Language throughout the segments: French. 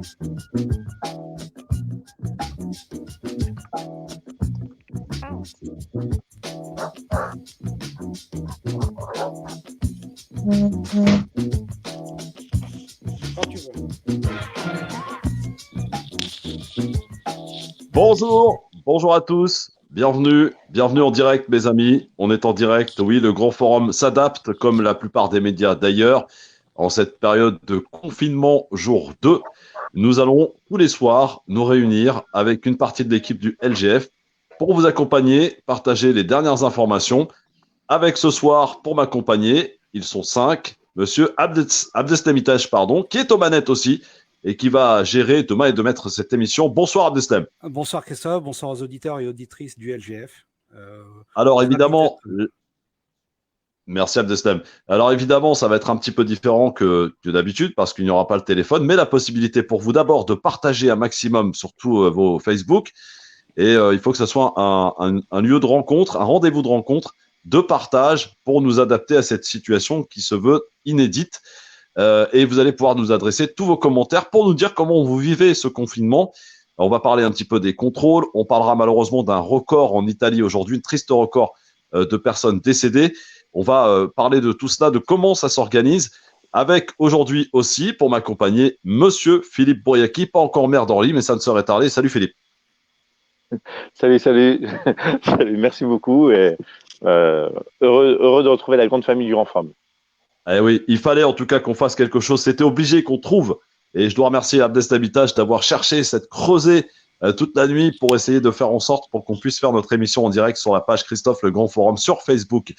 Quand tu veux. Bonjour à tous, bienvenue en direct mes amis, on est en direct, oui, le Grand Forum s'adapte comme la plupart des médias d'ailleurs, en cette période de confinement jour 2, nous allons tous les soirs nous réunir avec une partie de l'équipe du LGF pour vous accompagner, partager les dernières informations, avec ce soir pour m'accompagner, ils sont 5, monsieur Abdeslam Itache, qui est aux manettes aussi, et qui va gérer demain et de mettre cette émission. Bonsoir Abdeslam. Bonsoir Christophe, bonsoir aux auditeurs et auditrices du LGF. Alors évidemment, merci Abdeslam. Alors évidemment, ça va être un petit peu différent que d'habitude parce qu'il n'y aura pas le téléphone, mais la possibilité pour vous d'abord de partager un maximum sur tous vos Facebook. Et il faut que ce soit un lieu de rencontre, un rendez-vous de rencontre, de partage pour nous adapter à cette situation qui se veut inédite. Et vous allez pouvoir nous adresser tous vos commentaires pour nous dire comment vous vivez ce confinement. On va parler un petit peu des contrôles. On parlera malheureusement d'un record en Italie aujourd'hui, un triste record de personnes décédées. On va parler de tout cela, de comment ça s'organise. Avec aujourd'hui aussi, pour m'accompagner, monsieur Philippe Bouriaki, pas encore maire d'Orly, mais ça ne serait tardé. Salut Philippe. Salut, salut, merci beaucoup et heureux de retrouver la grande famille du Grand Forum. Eh oui, il fallait en tout cas qu'on fasse quelque chose, c'était obligé qu'on trouve, et je dois remercier Abdeslam Itache d'avoir cherché, cette creusée toute la nuit pour essayer de faire en sorte pour qu'on puisse faire notre émission en direct sur la page Christophe Le Grand Forum sur Facebook.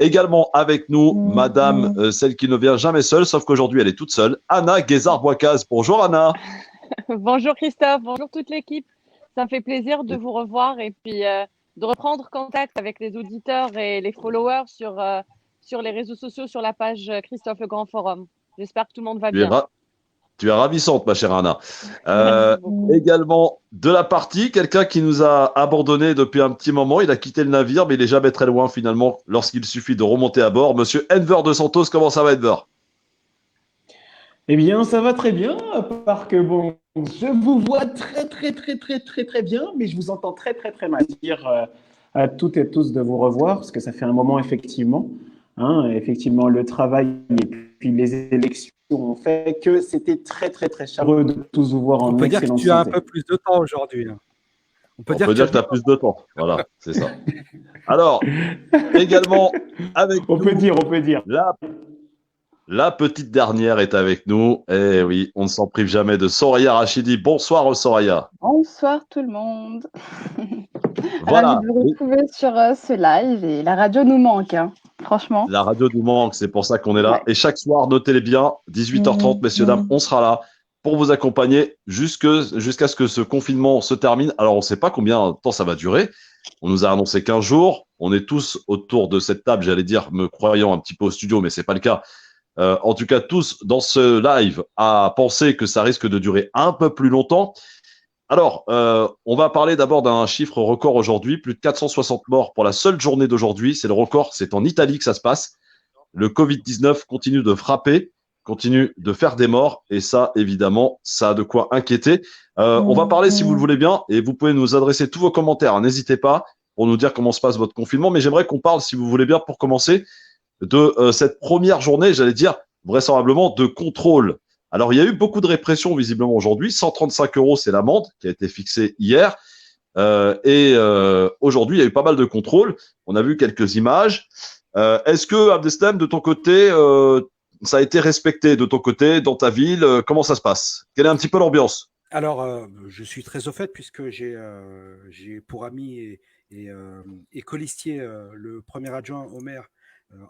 Également avec nous, madame, celle qui ne vient jamais seule, sauf qu'aujourd'hui elle est toute seule, Anna Guézard-Boicaz. Bonjour Anna. Bonjour Christophe, bonjour toute l'équipe. Ça me fait plaisir de vous revoir et puis de reprendre contact avec les auditeurs et les followers sur les réseaux sociaux, sur la page Christophe Le Grand Forum. J'espère que tout le monde va bien. Tu es ravissante, ma chère Anna. Également de la partie, quelqu'un qui nous a abandonnés depuis un petit moment. Il a quitté le navire, mais il n'est jamais très loin finalement lorsqu'il suffit de remonter à bord. Monsieur Enver de Santos, comment ça va Enver? Eh bien, ça va très bien, à part que bon, je vous vois très bien, mais je vous entends très mal. Dire à toutes et tous de vous revoir, parce que ça fait un moment effectivement. Effectivement, le travail et puis les élections ont fait que c'était très chaleureux de tous vous voir en excellente santé. On peut dire que tu as un peu plus de temps aujourd'hui. On peut dire que tu as plus de temps. Voilà, c'est ça. Alors, également avec on peut dire. La petite dernière est avec nous. Eh oui, on ne s'en prive jamais de Soraya Rachidi. Bonsoir Soraya. Bonsoir tout le monde. Voilà. Ravi de vous retrouver sur ce live et la radio nous manque, franchement. La radio nous manque, c'est pour ça qu'on est là. Ouais. Et chaque soir, notez-les bien, 18h30, messieurs, dames, on sera là pour vous accompagner jusqu'à ce que ce confinement se termine. Alors, on ne sait pas combien de temps ça va durer. On nous a annoncé 15 jours. On est tous autour de cette table, j'allais dire, me croyant un petit peu au studio, mais ce n'est pas le cas. En tout cas, tous dans ce live à penser que ça risque de durer un peu plus longtemps. Alors, on va parler d'abord d'un chiffre record aujourd'hui, plus de 460 morts pour la seule journée d'aujourd'hui. C'est le record, c'est en Italie que ça se passe. Le Covid-19 continue de frapper, continue de faire des morts, et ça, évidemment, ça a de quoi inquiéter. On va parler, si vous le voulez bien, et vous pouvez nous adresser tous vos commentaires. N'hésitez pas pour nous dire comment se passe votre confinement, mais j'aimerais qu'on parle, si vous voulez bien, pour commencer, de cette première journée, j'allais dire, vraisemblablement, de contrôle. Alors, il y a eu beaucoup de répression, visiblement, aujourd'hui. 135 €, c'est l'amende qui a été fixée hier. Aujourd'hui, il y a eu pas mal de contrôles. On a vu quelques images. Est-ce que, Abdeslam, de ton côté, ça a été respecté de ton côté, dans ta ville? Comment ça se passe? Quelle est un petit peu l'ambiance? Alors, je suis très au fait puisque j'ai pour ami et colistier le premier adjoint au maire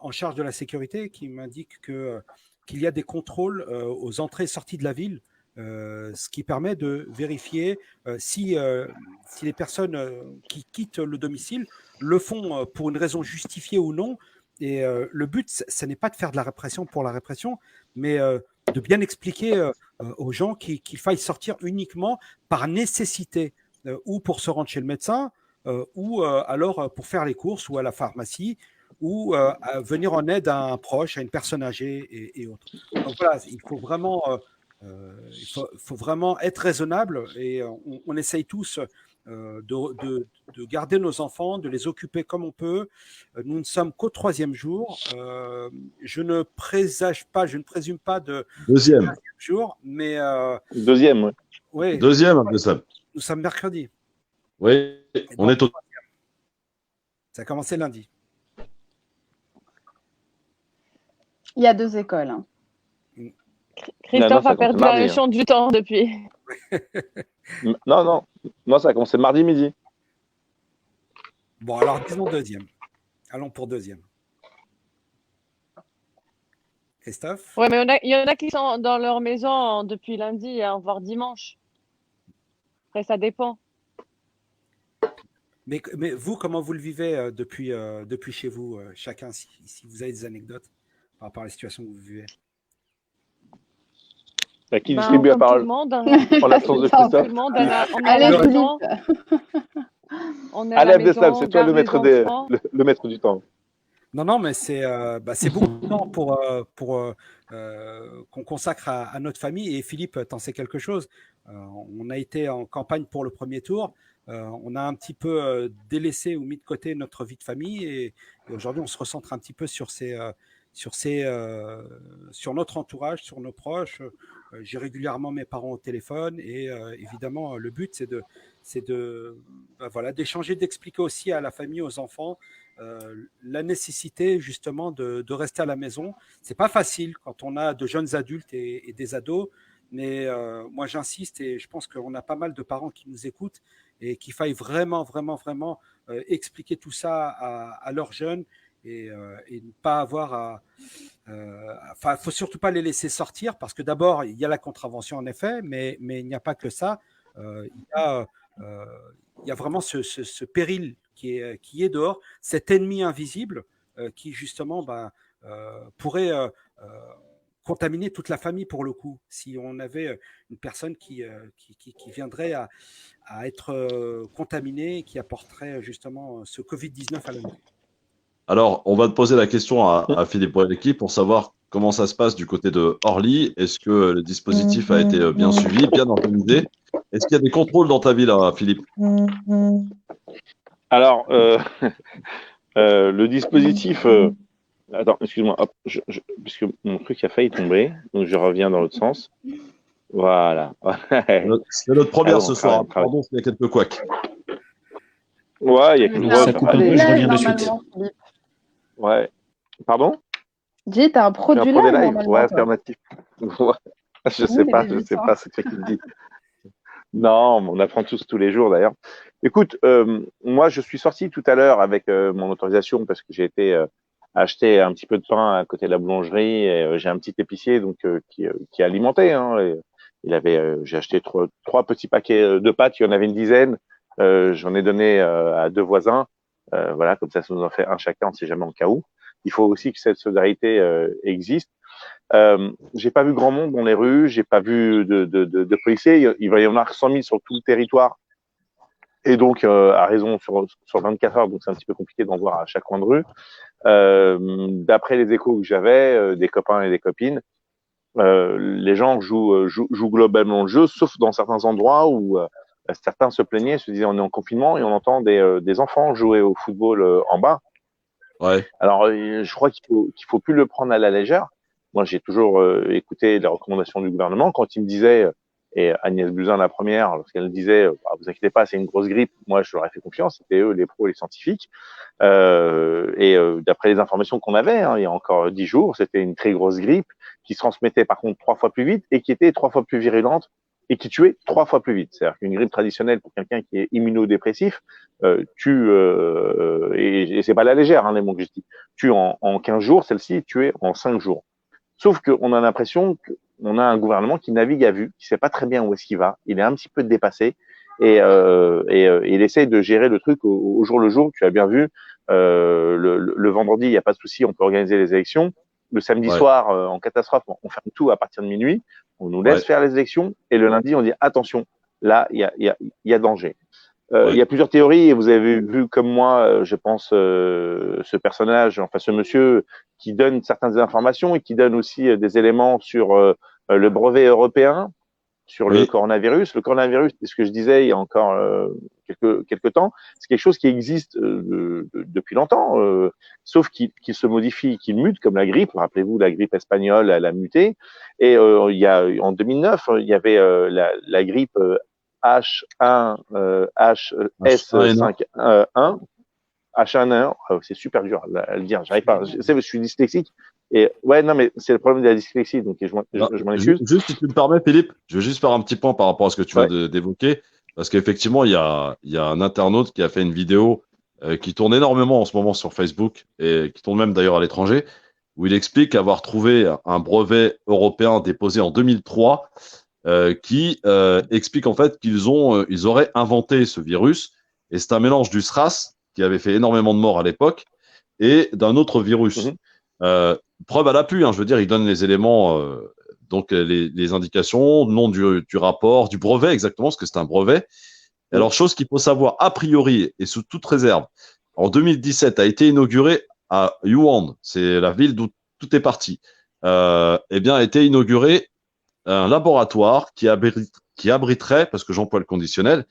en charge de la sécurité qui m'indique qu'il y a des contrôles aux entrées et sorties de la ville, ce qui permet de vérifier si les personnes qui quittent le domicile le font pour une raison justifiée ou non. Et le but, ce n'est pas de faire de la répression pour la répression, mais de bien expliquer aux gens qu'il faille sortir uniquement par nécessité ou pour se rendre chez le médecin ou alors pour faire les courses ou à la pharmacie ou venir en aide à un proche, à une personne âgée et autres. Donc voilà, il faut vraiment faut vraiment être raisonnable et on essaye tous de garder nos enfants, de les occuper comme on peut. Nous ne sommes qu'au 3e jour. Je ne présage pas, je ne présume pas de Deuxième. jour, mais Deuxième, ouais. oui, Deuxième, Abdeslam. nous sommes mercredi. Oui, on est au. Ça a commencé lundi. Il y a 2 écoles. Hein. Christophe ça a perdu commence la mardi, notion du temps depuis. Non, moi ça a commencé mardi midi. Bon, alors disons 2e. Allons pour 2e. Christophe? Ouais, mais il y en a qui sont dans leur maison depuis lundi, hein, voire dimanche. Après, ça dépend. Mais vous, comment vous le vivez depuis chez vous, chacun, si vous avez des anecdotes par rapport à la situation que vous vivez? Qui distribue la Comme tout parole le monde, hein. en l'absence de C'est ça. Tout Christophe? le monde, on est à Allez, la Philippe. maison. On est à Allez, la Abdeslam, maison, c'est toi on le garde maître, les enfants. le maître du temps. Non, mais c'est beaucoup de temps pour qu'on consacre à notre famille. Et Philippe, t'en sais quelque chose. On a été en campagne pour le premier tour. On a un petit peu délaissé ou mis de côté notre vie de famille. Et aujourd'hui, on se recentre un petit peu sur notre entourage, sur nos proches. J'ai régulièrement mes parents au téléphone. Et évidemment, le but, c'est d'échanger, d'expliquer aussi à la famille, aux enfants, la nécessité justement de rester à la maison. C'est pas facile quand on a de jeunes adultes et des ados, mais moi j'insiste et je pense qu'on a pas mal de parents qui nous écoutent et qu'il faille vraiment expliquer tout ça à leurs jeunes et ne pas avoir faut surtout pas les laisser sortir parce que d'abord il y a la contravention en effet, mais il n'y a pas que ça. Il y a vraiment ce péril qui est dehors, cet ennemi invisible qui justement pourrait contaminer toute la famille pour le coup, si on avait une personne qui viendrait à être contaminée et qui apporterait justement ce Covid-19 à la maison. Alors, on va te poser la question à Philippe Boelecki pour savoir comment ça se passe du côté de Orly. Est-ce que le dispositif a été bien suivi, bien organisé? Est-ce qu'il y a des contrôles dans ta ville, Philippe? Alors, le dispositif. Attends, excuse-moi, hop, puisque mon truc a failli tomber, donc je reviens dans l'autre sens. Voilà. C'est notre première ce soir. Travail. Pardon s'il y a quelques couacs. Ouais, il y a quelques Ça coupe un peu, je reviens de suite. Ouais. Pardon? Dis, t'as un pro du pro des live, lives. normalement, Ouais, toi. affirmatif. Ouais. Je sais pas, c'est toi qui me dis. Non, on apprend tous les jours d'ailleurs. Écoute, moi je suis sorti tout à l'heure avec mon autorisation parce que j'ai été acheter un petit peu de pain à côté de la boulangerie et j'ai un petit épicier donc qui est alimenté. Hein, et j'ai acheté trois petits paquets de pâtes, il y en avait une dizaine. J'en ai donné à 2 voisins. Voilà, comme ça nous en fait un chacun, on sait jamais en cas où. Il faut aussi que cette solidarité existe. J'ai pas vu grand monde dans les rues, j'ai pas vu de policiers. Il va y en avoir 100 000 sur tout le territoire. Et donc, à raison sur 24 heures, donc c'est un petit peu compliqué d'en voir à chaque coin de rue. D'après les échos que j'avais, des copains et des copines, les gens jouent globalement le jeu, sauf dans certains endroits où certains se plaignaient, se disaient on est en confinement et on entend des enfants jouer au football en bas. Ouais. Alors, je crois qu'il faut plus le prendre à la légère. Moi, j'ai toujours écouté les recommandations du gouvernement. Quand il me disait, et Agnès Buzyn la première, lorsqu'elle disait vous inquiétez pas, c'est une grosse grippe, moi je leur ai fait confiance, c'était eux les pros, les scientifiques. D'après les informations qu'on avait, hein, il y a encore 10 jours, c'était une très grosse grippe qui se transmettait par contre 3 fois plus vite et qui était 3 fois plus virulente et qui tuait 3 fois plus vite. C'est-à-dire qu'une grippe traditionnelle pour quelqu'un qui est immunodépressif tue, et c'est pas la légère, hein, les mots que je dis, tue en 15 jours, celle-ci est tuée en 5 jours. Sauf qu'on a l'impression qu'on a un gouvernement qui navigue à vue, qui sait pas très bien où est-ce qu'il va. Il est un petit peu dépassé et il essaye de gérer le truc au jour le jour. Tu as bien vu, le vendredi, il n'y a pas de souci, on peut organiser les élections. Le samedi soir, en catastrophe, on ferme tout à partir de minuit. On nous laisse faire les élections et le lundi, on dit attention, là, il y a danger. Il y a plusieurs théories et vous avez vu comme moi, je pense, ce personnage, enfin ce monsieur qui donne certaines informations et qui donne aussi des éléments sur le brevet européen sur le Oui. coronavirus. Le coronavirus, c'est ce que je disais il y a encore quelques temps, c'est quelque chose qui existe depuis longtemps, sauf qu'il se modifie, qu'il mute comme la grippe. Rappelez-vous, la grippe espagnole, elle a muté. Et il y a, en 2009, il y avait la grippe H1, HS5.1, H1N1, c'est super dur à le dire, j'arrive pas. Je suis dyslexique. Et ouais, non, mais c'est le problème de la dyslexie, donc je m'en excuse. Juste, si tu me permets, Philippe, je veux juste faire un petit point par rapport à ce que tu viens Ouais. d'évoquer, parce qu'effectivement, il y a un internaute qui a fait une vidéo qui tourne énormément en ce moment sur Facebook et qui tourne même d'ailleurs à l'étranger, où il explique avoir trouvé un brevet européen déposé en 2003 qui explique en fait ils auraient inventé ce virus, et c'est un mélange du SRAS qui avait fait énormément de morts à l'époque et d'un autre virus. Preuve à l'appui, hein, je veux dire, il donne les éléments, donc les indications, nom du rapport, du brevet exactement, parce que c'est un brevet. Alors, chose qu'il faut savoir a priori et sous toute réserve, en 2017 a été inauguré à Yuan, c'est la ville d'où tout est parti, eh bien, a été inauguré un laboratoire qui abriterait, parce que j'emploie le conditionnel,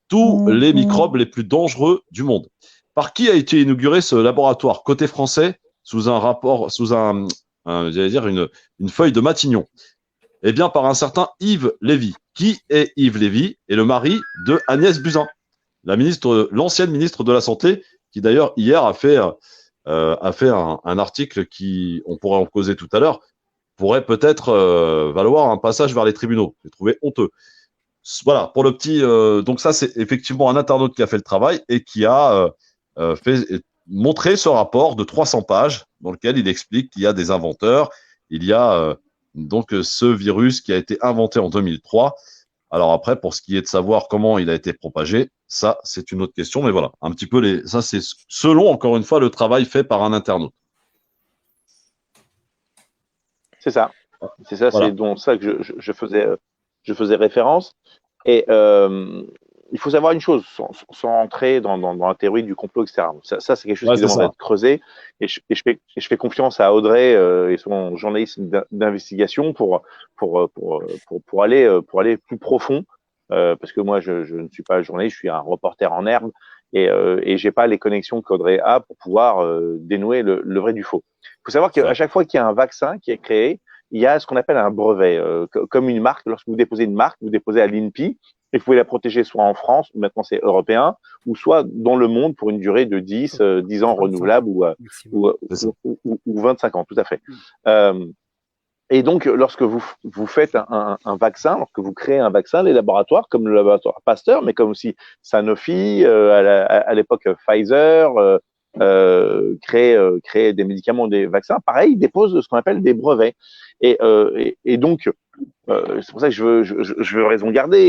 tous les microbes les plus dangereux du monde. Par qui a été inauguré ce laboratoire côté français sous un rapport, j'allais dire une feuille de Matignon? Eh bien, par un certain Yves Lévy. Qui est Yves Lévy? Et le mari de Agnès Buzyn, l'ancienne ministre de la Santé, qui d'ailleurs hier a fait un article qui, on pourrait en causer tout à l'heure, pourrait peut-être valoir un passage vers les tribunaux. J'ai trouvé honteux. Voilà, pour le petit. Donc ça, c'est effectivement un internaute qui a fait le travail et qui a montré ce rapport de 300 pages dans lequel il explique qu'il y a des inventeurs. Il y a donc ce virus qui a été inventé en 2003. Alors après, pour ce qui est de savoir comment il a été propagé, ça, c'est une autre question. Mais voilà, un petit peu ça, c'est selon, encore une fois, le travail fait par un internaute. C'est ça. C'est ça, Voilà. c'est donc ça que je faisais référence. Et il faut savoir une chose, sans entrer dans la théorie du complot, etc. Ça c'est quelque chose qui demande d'être creusé. Et je fais confiance à Audrey et son journaliste d'investigation pour aller plus profond. Parce que moi, je ne suis pas journaliste, je suis un reporter en herbe et j'ai pas les connexions qu'Audrey a pour pouvoir dénouer le vrai du faux. Il faut savoir qu'à chaque fois qu'il y a un vaccin qui est créé, il y a ce qu'on appelle un brevet, comme une marque. Lorsque vous déposez une marque, vous déposez à l'INPI et vous pouvez la protéger soit en France, maintenant c'est européen, ou soit dans le monde pour une durée de 10 ans renouvelable ou 25 ans, tout à fait. Et donc, lorsque vous faites un vaccin, lorsque vous créez un vaccin, les laboratoires, comme le laboratoire Pasteur, mais comme aussi Sanofi, à l'époque Pfizer, créer des médicaments, des vaccins, pareil, ils déposent ce qu'on appelle des brevets. Et donc, c'est pour ça que je veux raison garder.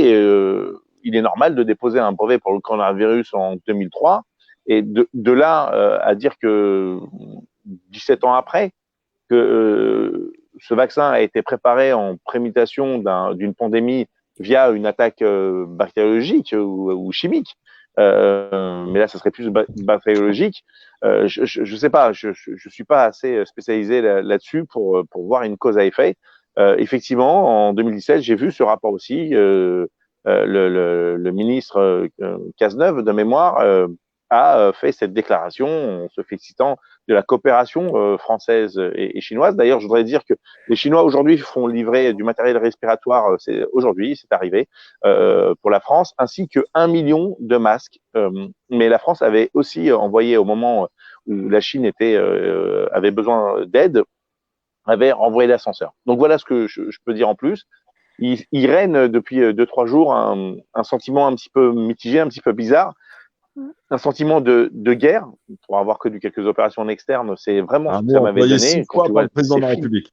Il est normal de déposer un brevet pour le coronavirus en 2003, et de là à dire que 17 ans après, que ce vaccin a été préparé en prémutation d'une pandémie via une attaque bactériologique ou chimique. Mais là, ça serait plus bactériologique. Je sais pas, je suis pas assez spécialisé là-dessus pour voir une cause à effet. Effectivement, en 2017, j'ai vu ce rapport aussi. Le ministre Cazeneuve, de mémoire, a fait cette déclaration en se félicitant de la coopération française et chinoise. D'ailleurs, je voudrais dire que les Chinois aujourd'hui font livrer du matériel respiratoire, aujourd'hui, c'est arrivé, pour la France, ainsi que 1 million de masques. Mais la France avait aussi envoyé, au moment où la Chine avait besoin d'aide, avait envoyé l'ascenseur. Donc voilà ce que je peux dire en plus. Il règne depuis 2-3 jours un sentiment un petit peu mitigé, un petit peu bizarre, un sentiment de guerre, pour avoir connu quelques opérations externes, c'est vraiment ce que ça m'avait donné. 6 fois par le président de la République.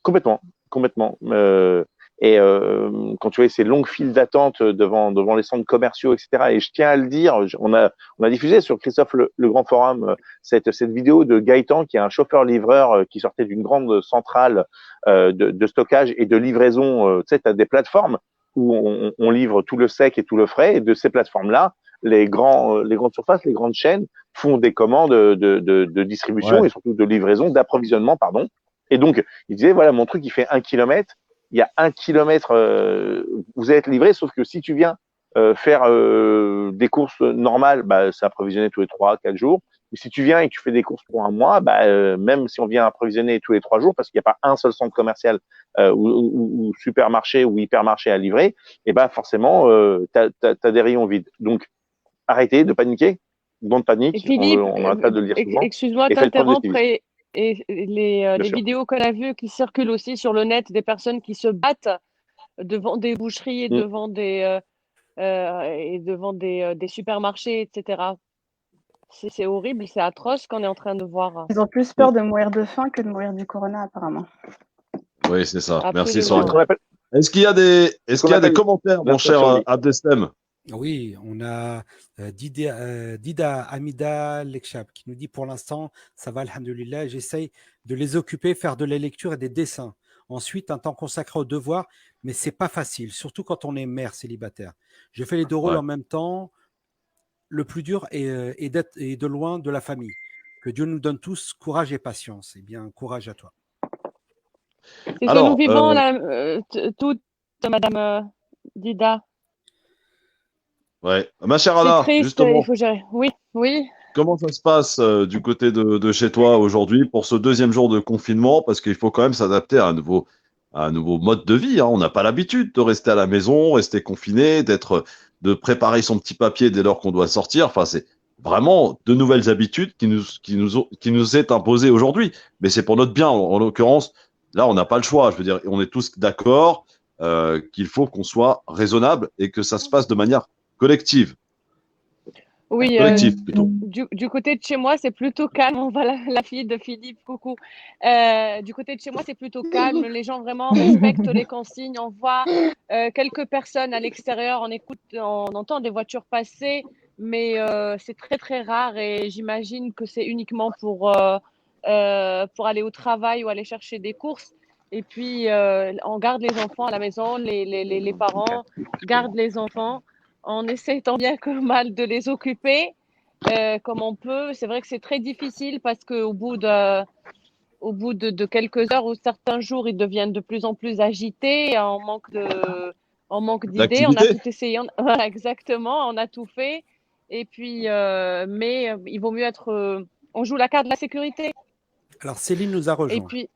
Complètement. Et quand tu vois ces longues files d'attente devant les centres commerciaux, etc. Et je tiens à le dire, on a diffusé sur Christophe le Grand Forum cette vidéo de Gaëtan, qui est un chauffeur-livreur qui sortait d'une grande centrale de stockage et de livraison. Tu sais, tu as des plateformes où on livre tout le sec et tout le frais, et de ces plateformes-là, les grandes surfaces, les grandes chaînes font des commandes de distribution et surtout de livraison, d'approvisionnement, pardon. Et donc, il disait, voilà, mon truc, il fait 1 kilomètre. Il y a 1 kilomètre, vous allez être livré, sauf que si tu viens faire des courses normales, bah, c'est approvisionné tous les 3-4 jours. Mais si tu viens et que tu fais des courses pour un mois, bah, même si on vient approvisionner tous les 3 jours, parce qu'il n'y a pas un seul centre commercial ou supermarché ou hypermarché à livrer, et bah forcément, t'as des rayons vides. Donc, arrêtez de paniquer. Don't panique. Et Philippe, On arrête pas de le dire souvent. excuse-moi de Et faites preuve de t'interrompre, civisme. et Bien les sûr. vidéos qu'on a vues qui circulent aussi sur le net des personnes qui se battent devant des boucheries et Mm. devant des supermarchés, etc. C'est horrible, c'est atroce ce qu'on est en train de voir. Ils ont plus peur de mourir de faim que de mourir du corona, apparemment. Oui, c'est ça. Merci, Absolument. Soraya. Est-ce qu'il y a des, appelle commentaires, mon l'instant cher survie. Abdeslam? Oui, on a Dida Amida Lekshab qui nous dit pour l'instant, ça va, alhamdoulilah, j'essaye de les occuper, faire de la lecture et des dessins. Ensuite, un temps consacré aux devoirs, mais c'est pas facile, surtout quand on est mère célibataire. Je fais les deux rôles Ouais. en même temps. Le plus dur est d'être de loin de la famille. Que Dieu nous donne tous courage et patience. Eh bien, courage à toi. C'est ce que Alors, nous vivons toutes, Madame Dida. Ouais. Ma chère C'est Anna, triste, justement, il faut gérer. Oui, oui. comment ça se passe du côté de chez toi aujourd'hui pour ce deuxième jour de confinement? Parce qu'il faut quand même s'adapter à un nouveau mode de vie, hein. On n'a pas l'habitude de rester à la maison, rester confiné, de préparer son petit papier dès lors qu'on doit sortir. Enfin, c'est vraiment de nouvelles habitudes qui nous est imposées aujourd'hui. Mais c'est pour notre bien. En l'occurrence, là, on n'a pas le choix. Je veux dire, on est tous d'accord qu'il faut qu'on soit raisonnable et que ça se passe de manière collective. Oui, Collective, plutôt. du côté de chez moi, c'est plutôt calme. On voit la fille de Philippe, coucou. Du côté de chez moi, c'est plutôt calme. Les gens vraiment respectent les consignes. On voit quelques personnes à l'extérieur. On entend des voitures passer, mais c'est très, très rare et j'imagine que c'est uniquement pour aller au travail ou aller chercher des courses. Et puis, on garde les enfants à la maison. Les parents gardent les enfants. On essaie tant bien que mal de les occuper comme on peut. C'est vrai que c'est très difficile parce qu'au bout de quelques heures ou certains jours, ils deviennent de plus en plus agités. On manque d'idées. On a D'activité. tout essayé. Voilà, exactement. On a tout fait. Et puis, mais il vaut mieux être. On joue la carte de la sécurité. Alors, Céline nous a Et rejoint. puis,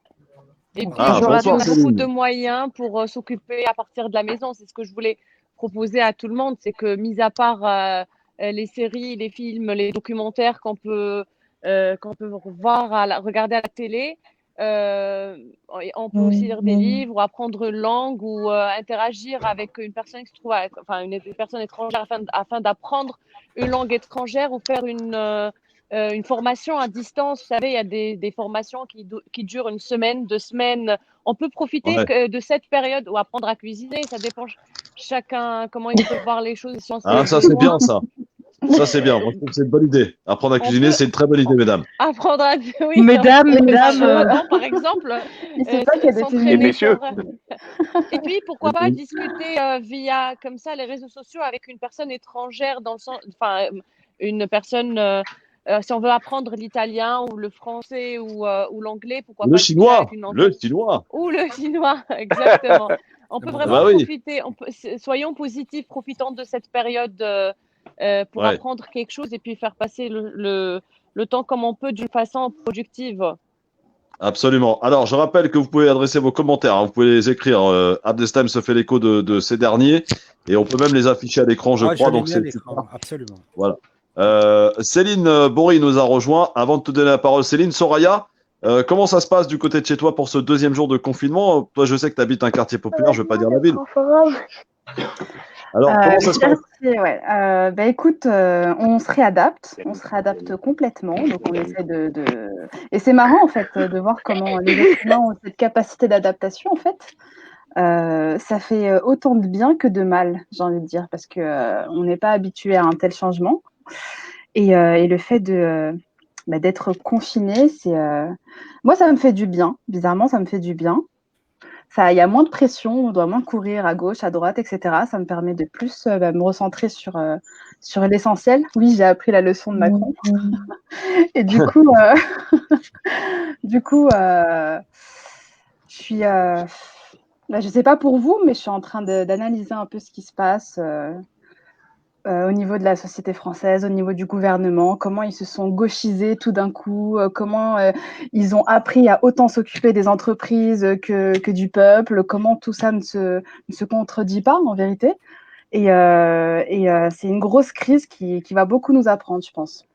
Ah, ils ont bonsoir, beaucoup Céline. de moyens pour s'occuper à partir de la maison. C'est ce que je voulais proposer à tout le monde. C'est que, mis à part les séries, les films, les documentaires qu'on peut voir, regarder à la télé, on peut aussi lire des livres ou apprendre une langue ou interagir avec une personne qui se trouve, une personne étrangère afin d'apprendre une langue étrangère ou faire une formation à distance. Vous savez, il y a des formations qui durent 1 semaine, 2 semaines. On peut profiter Ouais. de cette période ou apprendre à cuisiner. Ça dépend chacun comment il peut voir les choses selon Ah, ses ça, c'est besoins. bien, ça. Ça, c'est bien. Moi, je trouve que c'est une bonne idée. Apprendre à cuisiner, c'est une très bonne idée, mesdames. Apprendre à oui, Mesdames, par exemple, il sait pas qu'il y a des s'entraîner Et messieurs. Et puis, pourquoi pas discuter via comme ça les réseaux sociaux avec une personne étrangère dans le sens, une personne. Si on veut apprendre l'italien ou le français ou l'anglais, pourquoi Le pas discuter chinois. avec une Le chinois. ou le chinois, exactement. On peut vraiment Bah oui. profiter. Soyons positifs, profitons de cette période pour Ouais. apprendre quelque chose et puis faire passer le temps comme on peut d'une façon productive. Absolument. Alors, je rappelle que vous pouvez adresser vos commentaires, hein. Vous pouvez les écrire. Abdeslam se fait l'écho de ces derniers et on peut même les afficher à l'écran, je Ah, crois. je l'ai Donc, mis à c'est l'écran, super. absolument. Voilà. Céline Bory nous a rejoint. Avant de te donner la parole, Céline, Soraya, comment ça se passe du côté de chez toi pour ce deuxième jour de confinement? Toi, je sais que tu habites un quartier populaire, je ne veux pas dire la ville. Alors, comment ça se passe? Ouais. Écoute, on se réadapte complètement. Donc, on essaie Et c'est marrant, en fait, de voir comment les êtres humains ont cette capacité d'adaptation, en fait. Ça fait autant de bien que de mal, j'ai envie de dire, parce qu'on n'est pas habitué à un tel changement. Et le fait d'être confiné, moi, ça me fait du bien. Bizarrement, ça me fait du bien. Il y a moins de pression, on doit moins courir à gauche, à droite, etc. Ça me permet de plus me recentrer sur l'essentiel. Oui, j'ai appris la leçon de Macron. Et du coup, Je suis, là, je sais pas pour vous, mais je suis en train d'analyser un peu ce qui se passe au niveau de la société française, au niveau du gouvernement, comment ils se sont gauchisés tout d'un coup, comment ils ont appris à autant s'occuper des entreprises que du peuple, comment tout ça ne se contredit pas en vérité. Et c'est une grosse crise qui va beaucoup nous apprendre, je pense.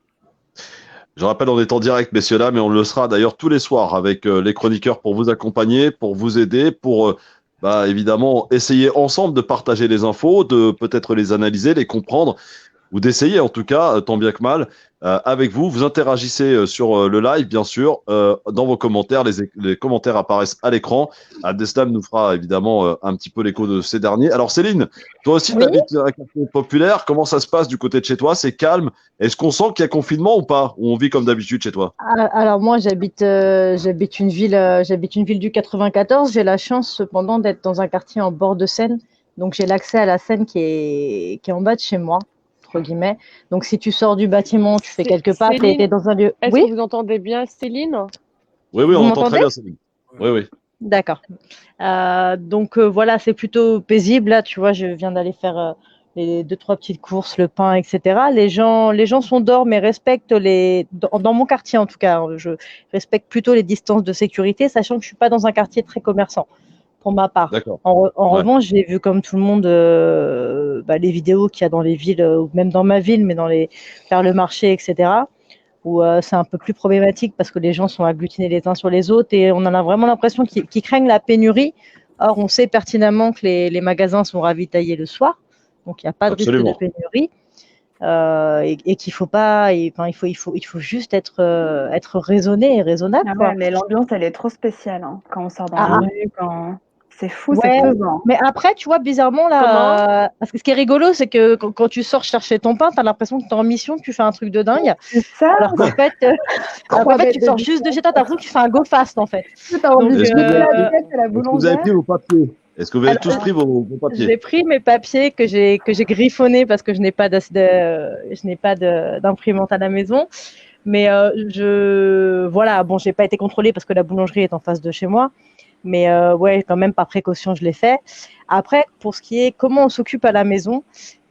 Je rappelle, on est en direct, messieurs, dames, mais on le sera d'ailleurs tous les soirs avec les chroniqueurs pour vous accompagner, pour vous aider, pour évidemment essayer ensemble de partager les infos, de peut-être les analyser, les comprendre, ou d'essayer en tout cas, tant bien que mal, avec vous. Vous interagissez sur le live, bien sûr, dans vos commentaires. Les commentaires apparaissent à l'écran. Abdeslam nous fera évidemment un petit peu l'écho de ces derniers. Alors Céline, toi aussi, tu habites un quartier populaire. Comment ça se passe du côté de chez toi? C'est calme? Est-ce qu'on sent qu'il y a confinement ou pas? Ou on vit comme d'habitude chez toi? Alors moi, j'habite une ville du 94. J'ai la chance cependant d'être dans un quartier en bord de Seine. Donc j'ai l'accès à la Seine qui est en bas de chez moi. Guillemets. Donc, si tu sors du bâtiment, tu fais quelques pas, tu es dans un lieu. Est-ce que vous entendez bien Céline? Oui, on entend très bien Céline. Oui. D'accord. Donc, voilà, c'est plutôt paisible. Là, tu vois, je viens d'aller faire les 2-3 petites courses, le pain, etc. Les gens sont dehors, mais respectent dans mon quartier en tout cas, je respecte plutôt les distances de sécurité, sachant que je ne suis pas dans un quartier très commerçant. Pour ma part. En revanche, j'ai vu comme tout le monde les vidéos qu'il y a dans les villes, ou même dans ma ville, mais vers le marché, etc., où c'est un peu plus problématique parce que les gens sont agglutinés les uns sur les autres et on en a vraiment l'impression qu'ils craignent la pénurie. Or, on sait pertinemment que les magasins sont ravitaillés le soir, donc il n'y a pas de risque de pénurie. Et qu'il faut pas, il faut juste être raisonné et raisonnable. Ouais, mais l'ambiance, elle est trop spéciale quand on sort dans la rue, c'est fou, c'est pesant. Mais après, tu vois, bizarrement, là, parce que ce qui est rigolo, c'est que quand tu sors chercher ton pain, tu as l'impression que tu es en mission, que tu fais un truc de dingue. C'est ça. Alors qu'en fait, tu sors juste de chez toi, tu as l'impression que tu fais un go fast, en fait. T'as envie de la tête à la boulangère. Vous avez pris vos papiers? Est-ce que vous avez tous pris vos papiers? J'ai pris mes papiers que j'ai griffonnés parce que je n'ai pas d'imprimante à la maison. Mais j'ai pas été contrôlée parce que la boulangerie est en face de chez moi. Mais quand même, par précaution, je l'ai fait. Après, pour ce qui est comment on s'occupe à la maison,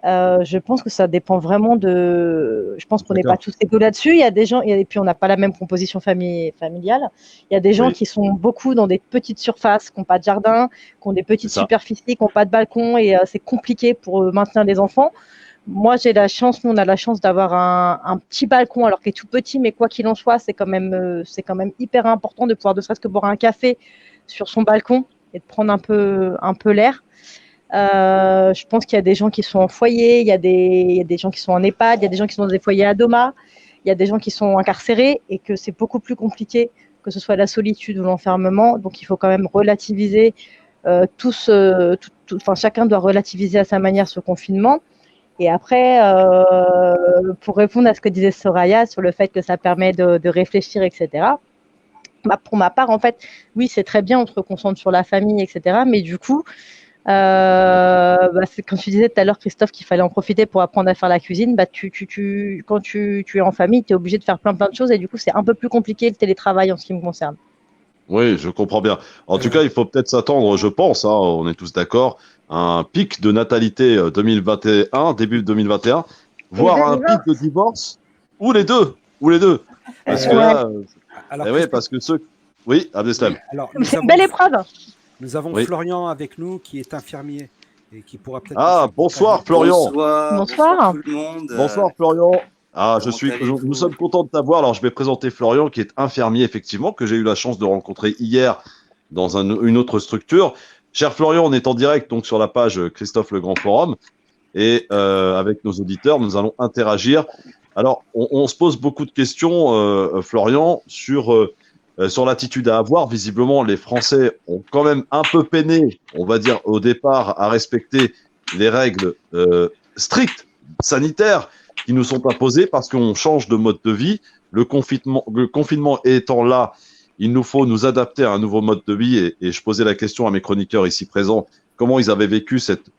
je pense que ça dépend vraiment de. Je pense qu'on n'est pas tous égaux là-dessus. Il y a des gens, et puis on n'a pas la même composition familiale. Il y a des gens qui sont beaucoup dans des petites surfaces, qui n'ont pas de jardin, qui ont des petites superficies, qui n'ont pas de balcon, et c'est compliqué pour maintenir les enfants. Moi, nous, on a la chance d'avoir un petit balcon, alors qu'il est tout petit, mais quoi qu'il en soit, c'est quand même hyper important de pouvoir ne serait-ce que boire un café sur son balcon et de prendre un peu l'air. Je pense qu'il y a des gens qui sont en foyer, il y a des gens qui sont en EHPAD, il y a des gens qui sont dans des foyers à Doma, il y a des gens qui sont incarcérés et que c'est beaucoup plus compliqué, que ce soit la solitude ou l'enfermement. Donc, il faut quand même relativiser chacun doit relativiser à sa manière ce confinement. Et après, pour répondre à ce que disait Soraya sur le fait que ça permet de réfléchir, etc., pour ma part, en fait, oui, c'est très bien, on se reconcentre sur la famille, etc. Mais du coup, c'est comme tu disais tout à l'heure, Christophe, qu'il fallait en profiter pour apprendre à faire la cuisine. Quand tu es en famille, tu es obligé de faire plein de choses et du coup, c'est un peu plus compliqué le télétravail en ce qui me concerne. Oui, je comprends bien. En tout cas, il faut peut-être s'attendre, je pense, on est tous d'accord, à un pic de natalité 2021, début 2021, voire un pic de divorce, ou les deux. Parce que là, parce que ceux... Oui, Abdeslam. C'est une belle épreuve. Nous avons Florian avec nous qui est infirmier et qui pourra peut-être... Ah, bonsoir Florian. Bonsoir tout le monde. Bonsoir Florian. Nous sommes contents de t'avoir. Alors, je vais présenter Florian, qui est infirmier, effectivement, que j'ai eu la chance de rencontrer hier dans une autre structure. Cher Florian, on est en direct donc sur la page Christophe Le Grand Forum et avec nos auditeurs, nous allons interagir. Alors, on se pose beaucoup de questions, Florian, sur l'attitude à avoir. Visiblement, les Français ont quand même un peu peiné, on va dire, au départ, à respecter les règles strictes, sanitaires, qui nous sont imposées parce qu'on change de mode de vie. Le confinement étant là, il nous faut nous adapter à un nouveau mode de vie. Et je posais la question à mes chroniqueurs ici présents, comment ils avaient vécu cette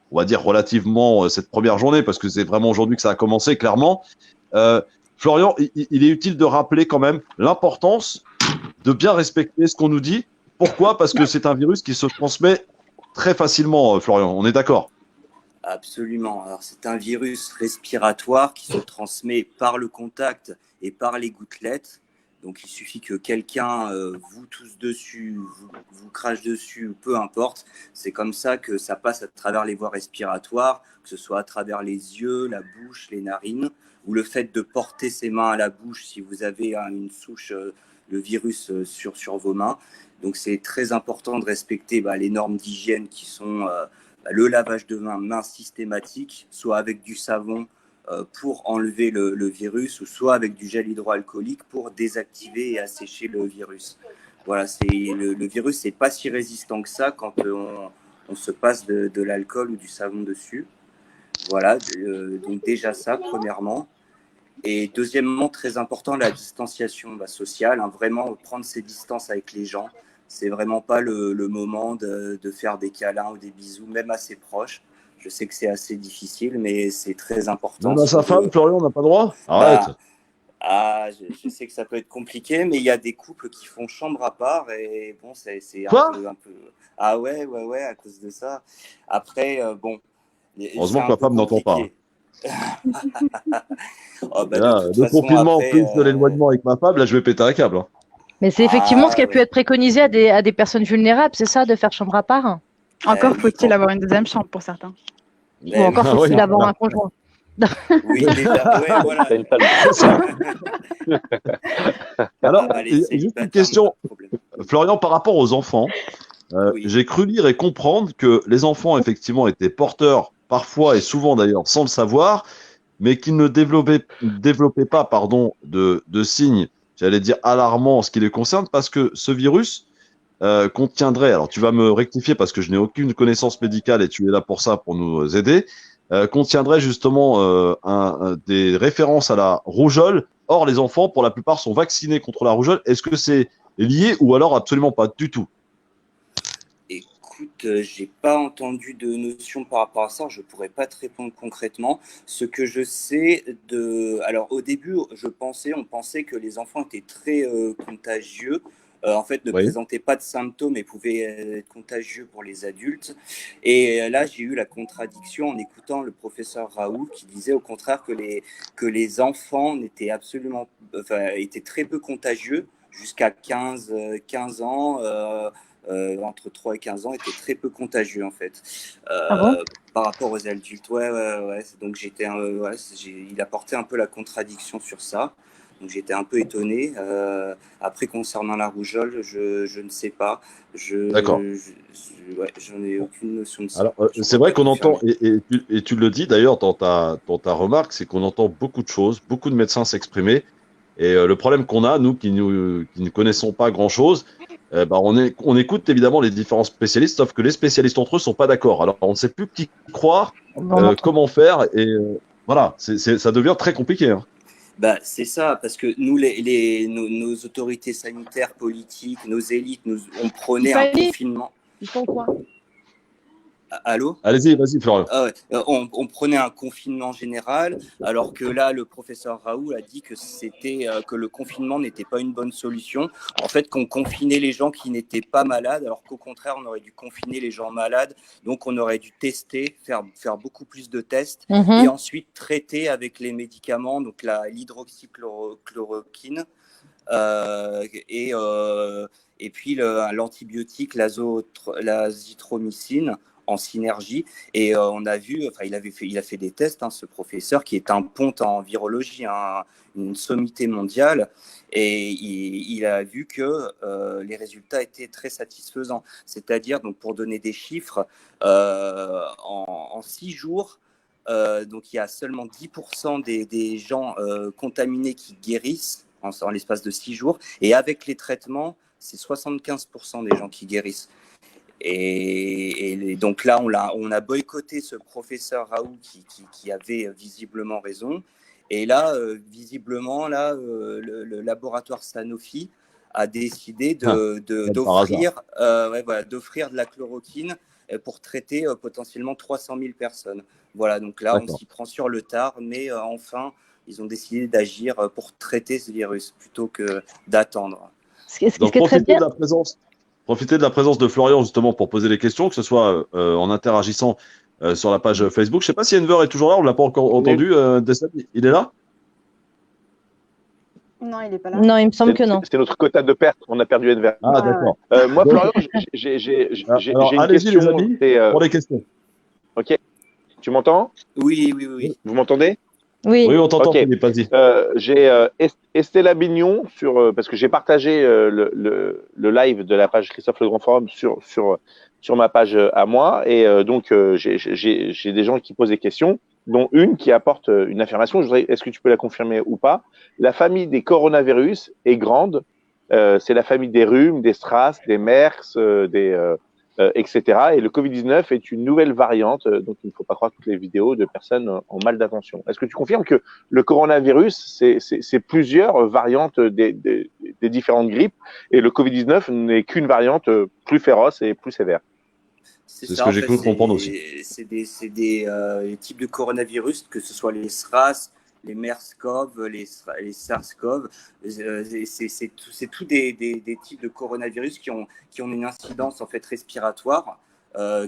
première journée, parce que c'est vraiment aujourd'hui que ça a commencé, clairement. Florian, il est utile de rappeler quand même l'importance de bien respecter ce qu'on nous dit Pourquoi? Parce que c'est un virus qui se transmet très facilement, Florian. On est d'accord? Absolument. Alors, c'est un virus respiratoire qui se transmet par le contact et par les gouttelettes. Donc, il suffit que quelqu'un vous tousse dessus, vous crache dessus, peu importe. C'est comme ça que ça passe à travers les voies respiratoires, que ce soit à travers les yeux, la bouche, les narines, ou le fait de porter ses mains à la bouche si vous avez une souche, le virus sur vos mains. Donc, c'est très important de respecter les normes d'hygiène qui sont le lavage de mains systématique, soit avec du savon pour enlever le virus, ou soit avec du gel hydroalcoolique pour désactiver et assécher le virus. Voilà, le virus n'est pas si résistant que ça quand on se passe de l'alcool ou du savon dessus. Voilà, donc déjà ça, premièrement. Et deuxièmement, très important, la distanciation sociale, vraiment prendre ses distances avec les gens. C'est vraiment pas le moment de faire des câlins ou des bisous, même à ses proches. Je sais que c'est assez difficile, mais c'est très important. Même à sa femme, Florian, on n'a pas le droit? Arrête. Je sais que ça peut être compliqué, mais il y a des couples qui font chambre à part et bon, c'est Quoi? un peu... Ah ouais, à cause de ça. Après, bon... Heureusement que ma femme n'entend pas. Le confinement, en plus de l'éloignement avec ma femme, là, je vais péter un câble. Mais c'est effectivement ce qui a pu être préconisé à des personnes vulnérables, c'est ça, de faire chambre à part? Encore faut-il avoir une deuxième chambre pour certains. Ou encore faut-il avoir un conjoint? Oui, déjà, voilà. Alors, juste une question, Florian, par rapport aux enfants, j'ai cru lire et comprendre que les enfants, effectivement, étaient porteurs, parfois et souvent d'ailleurs, sans le savoir, mais qu'ils ne développaient pas de signes, j'allais dire alarmants en ce qui les concerne, parce que ce virus contiendrait, alors tu vas me rectifier parce que je n'ai aucune connaissance médicale et tu es là pour ça, pour nous aider, contiendrait justement des références à la rougeole. Or, les enfants, pour la plupart, sont vaccinés contre la rougeole. Est-ce que c'est lié ou alors absolument pas du tout? Écoute, j'ai pas entendu de notion par rapport à ça. Je pourrais pas te répondre concrètement. Ce que je sais alors au début, on pensait que les enfants étaient très contagieux. En fait, ne présentaient pas de symptômes et pouvaient être contagieux pour les adultes. Et là, j'ai eu la contradiction en écoutant le professeur Raoult qui disait au contraire que les enfants étaient très peu contagieux jusqu'à 15 ans. Entre 3 et 15 ans étaient très peu contagieux en fait par rapport aux adultes. Ouais. Donc il apportait un peu la contradiction sur ça. Donc j'étais un peu étonné. Après, concernant la rougeole, je ne sais pas. D'accord. J'en ai aucune notion de ça. Alors, c'est vrai qu'on entend, et tu le dis d'ailleurs dans ta remarque, c'est qu'on entend beaucoup de choses, beaucoup de médecins s'exprimer. Et le problème qu'on a, nous qui ne connaissons pas grand-chose, on écoute évidemment les différents spécialistes, sauf que les spécialistes entre eux ne sont pas d'accord. Alors, on ne sait plus qui croire, comment faire, et voilà, ça devient très compliqué. Hein. C'est ça, parce que nous, nos autorités sanitaires, politiques, nos élites, on prenait un confinement. Ils font quoi? Allô? Allez-y, vas-y, Florian. On prenait un confinement général, alors que là, le professeur Raoult a dit que que le confinement n'était pas une bonne solution. En fait, qu'on confinait les gens qui n'étaient pas malades, alors qu'au contraire, on aurait dû confiner les gens malades. Donc, on aurait dû tester, faire beaucoup plus de tests, et ensuite traiter avec les médicaments, donc l'hydroxychloroquine, et puis l'antibiotique, l'azithromycine, en synergie. Et on a vu, il a fait des tests, ce professeur qui est un ponte en virologie, une sommité mondiale, et il a vu que les résultats étaient très satisfaisants. C'est-à-dire, donc pour donner des chiffres, en 6 jours, donc il y a seulement 10% des gens contaminés qui guérissent en l'espace de 6 jours, et avec les traitements, c'est 75% des gens qui guérissent. Et donc là, on a boycotté ce professeur Raoult qui avait visiblement raison. Et là, visiblement, le laboratoire Sanofi a décidé d'offrir de la chloroquine pour traiter potentiellement 300 000 personnes. Voilà, donc là, on s'y prend sur le tard, mais enfin, ils ont décidé d'agir pour traiter ce virus plutôt que d'attendre. Donc, profitez de la présence profiter de la présence de Florian justement pour poser les questions, que ce soit en interagissant sur la page Facebook. Je ne sais pas si Enver est toujours là, on ne l'a pas encore entendu. Dessem, il est là? Non, il n'est pas là. Non, il me semble que non. C'est notre quota de perte. On a perdu Enver. Ah, d'accord. Moi, Donc, Florian, j'ai alors, une allez-y, question. les amis, pour les questions. Ok. Tu m'entends? Oui. Vous m'entendez? Oui. Oui, on t'entend, Ok. Philippe, vas-y. J'ai Estella Bignon parce que j'ai partagé le live de la page Christophe Le Grand Forum sur ma page à moi, et donc j'ai des gens qui posent des questions, dont une qui apporte une affirmation. Est-ce que tu peux la confirmer ou pas? La famille des coronavirus est grande. C'est la famille des rhumes, des SRAS, des MERS, etc. Et le Covid-19 est une nouvelle variante, donc il ne faut pas croire toutes les vidéos de personnes en mal d'attention. Est-ce que tu confirmes que le coronavirus, c'est plusieurs variantes des différentes grippes, et le Covid-19 n'est qu'une variante plus féroce et plus sévère? C'est ce que j'ai cru comprendre aussi. C'est des types de coronavirus, que ce soit les SRAS, les MERS-CoV, les SARS-CoV. C'est tous des types de coronavirus qui ont une incidence en fait respiratoire,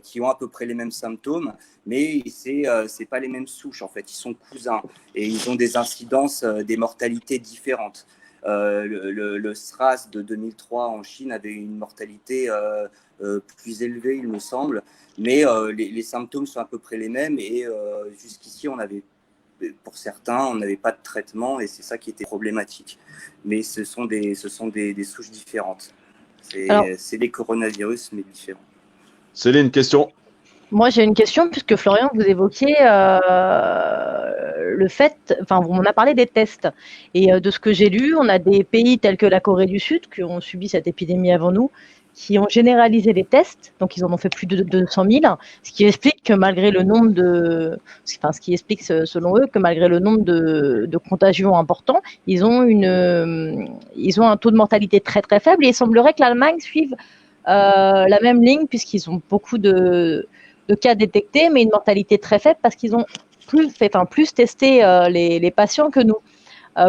qui ont à peu près les mêmes symptômes, mais c'est pas les mêmes souches en fait. Ils sont cousins et ils ont des incidences, des mortalités différentes. Le SRAS de 2003 en Chine avait une mortalité plus élevée, il me semble, mais les symptômes sont à peu près les mêmes, et jusqu'ici, pour certains, on n'avait pas de traitement, et c'est ça qui était problématique. Mais ce sont des souches différentes. C'est des coronavirus, mais différents. Céline, question? Moi, j'ai une question, puisque Florian, vous évoquiez le fait, enfin, on a parlé des tests. Et de ce que j'ai lu, on a des pays tels que la Corée du Sud, qui ont subi cette épidémie avant nous, qui ont généralisé les tests, donc ils en ont fait plus de 200 000, ce qui explique que malgré le nombre ce qui explique selon eux que malgré le nombre de contagions importants, ils ont un taux de mortalité très très faible, et il semblerait que l'Allemagne suive la même ligne, puisqu'ils ont beaucoup de cas détectés, mais une mortalité très faible parce qu'ils ont plus testé les patients que nous.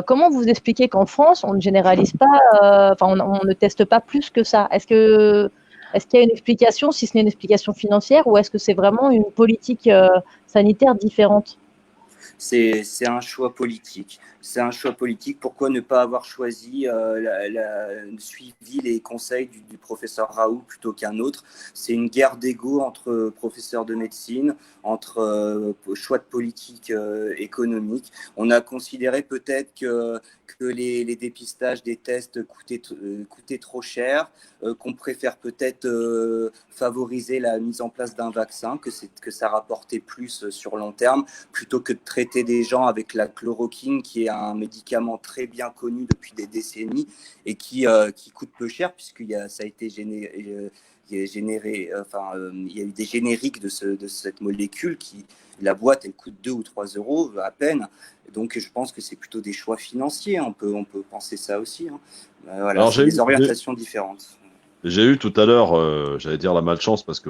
Comment vous expliquez qu'en France, on ne généralise pas, on ne teste pas plus que ça? Est-ce qu'il y a une explication, si ce n'est une explication financière, ou est-ce que c'est vraiment une politique sanitaire différente? C'est un choix politique. C'est un choix politique. Pourquoi ne pas avoir choisi, suivi les conseils du professeur Raoult plutôt qu'un autre? C'est une guerre d'ego entre professeurs de médecine, entre choix de politique économique. On a considéré peut-être que les dépistages des tests coûtaient trop cher, qu'on préfère peut-être favoriser la mise en place d'un vaccin, que ça rapportait plus sur long terme, plutôt que de traiter des gens avec la chloroquine, qui est un médicament très bien connu depuis des décennies et qui coûte peu cher, ça a été généré. Il y a eu des génériques de cette molécule la boîte, elle coûte 2 ou 3 euros à peine. Donc, je pense que c'est plutôt des choix financiers. On peut penser ça aussi. Voilà, c'est des orientations différentes. J'ai eu tout à l'heure, j'allais dire la malchance, parce que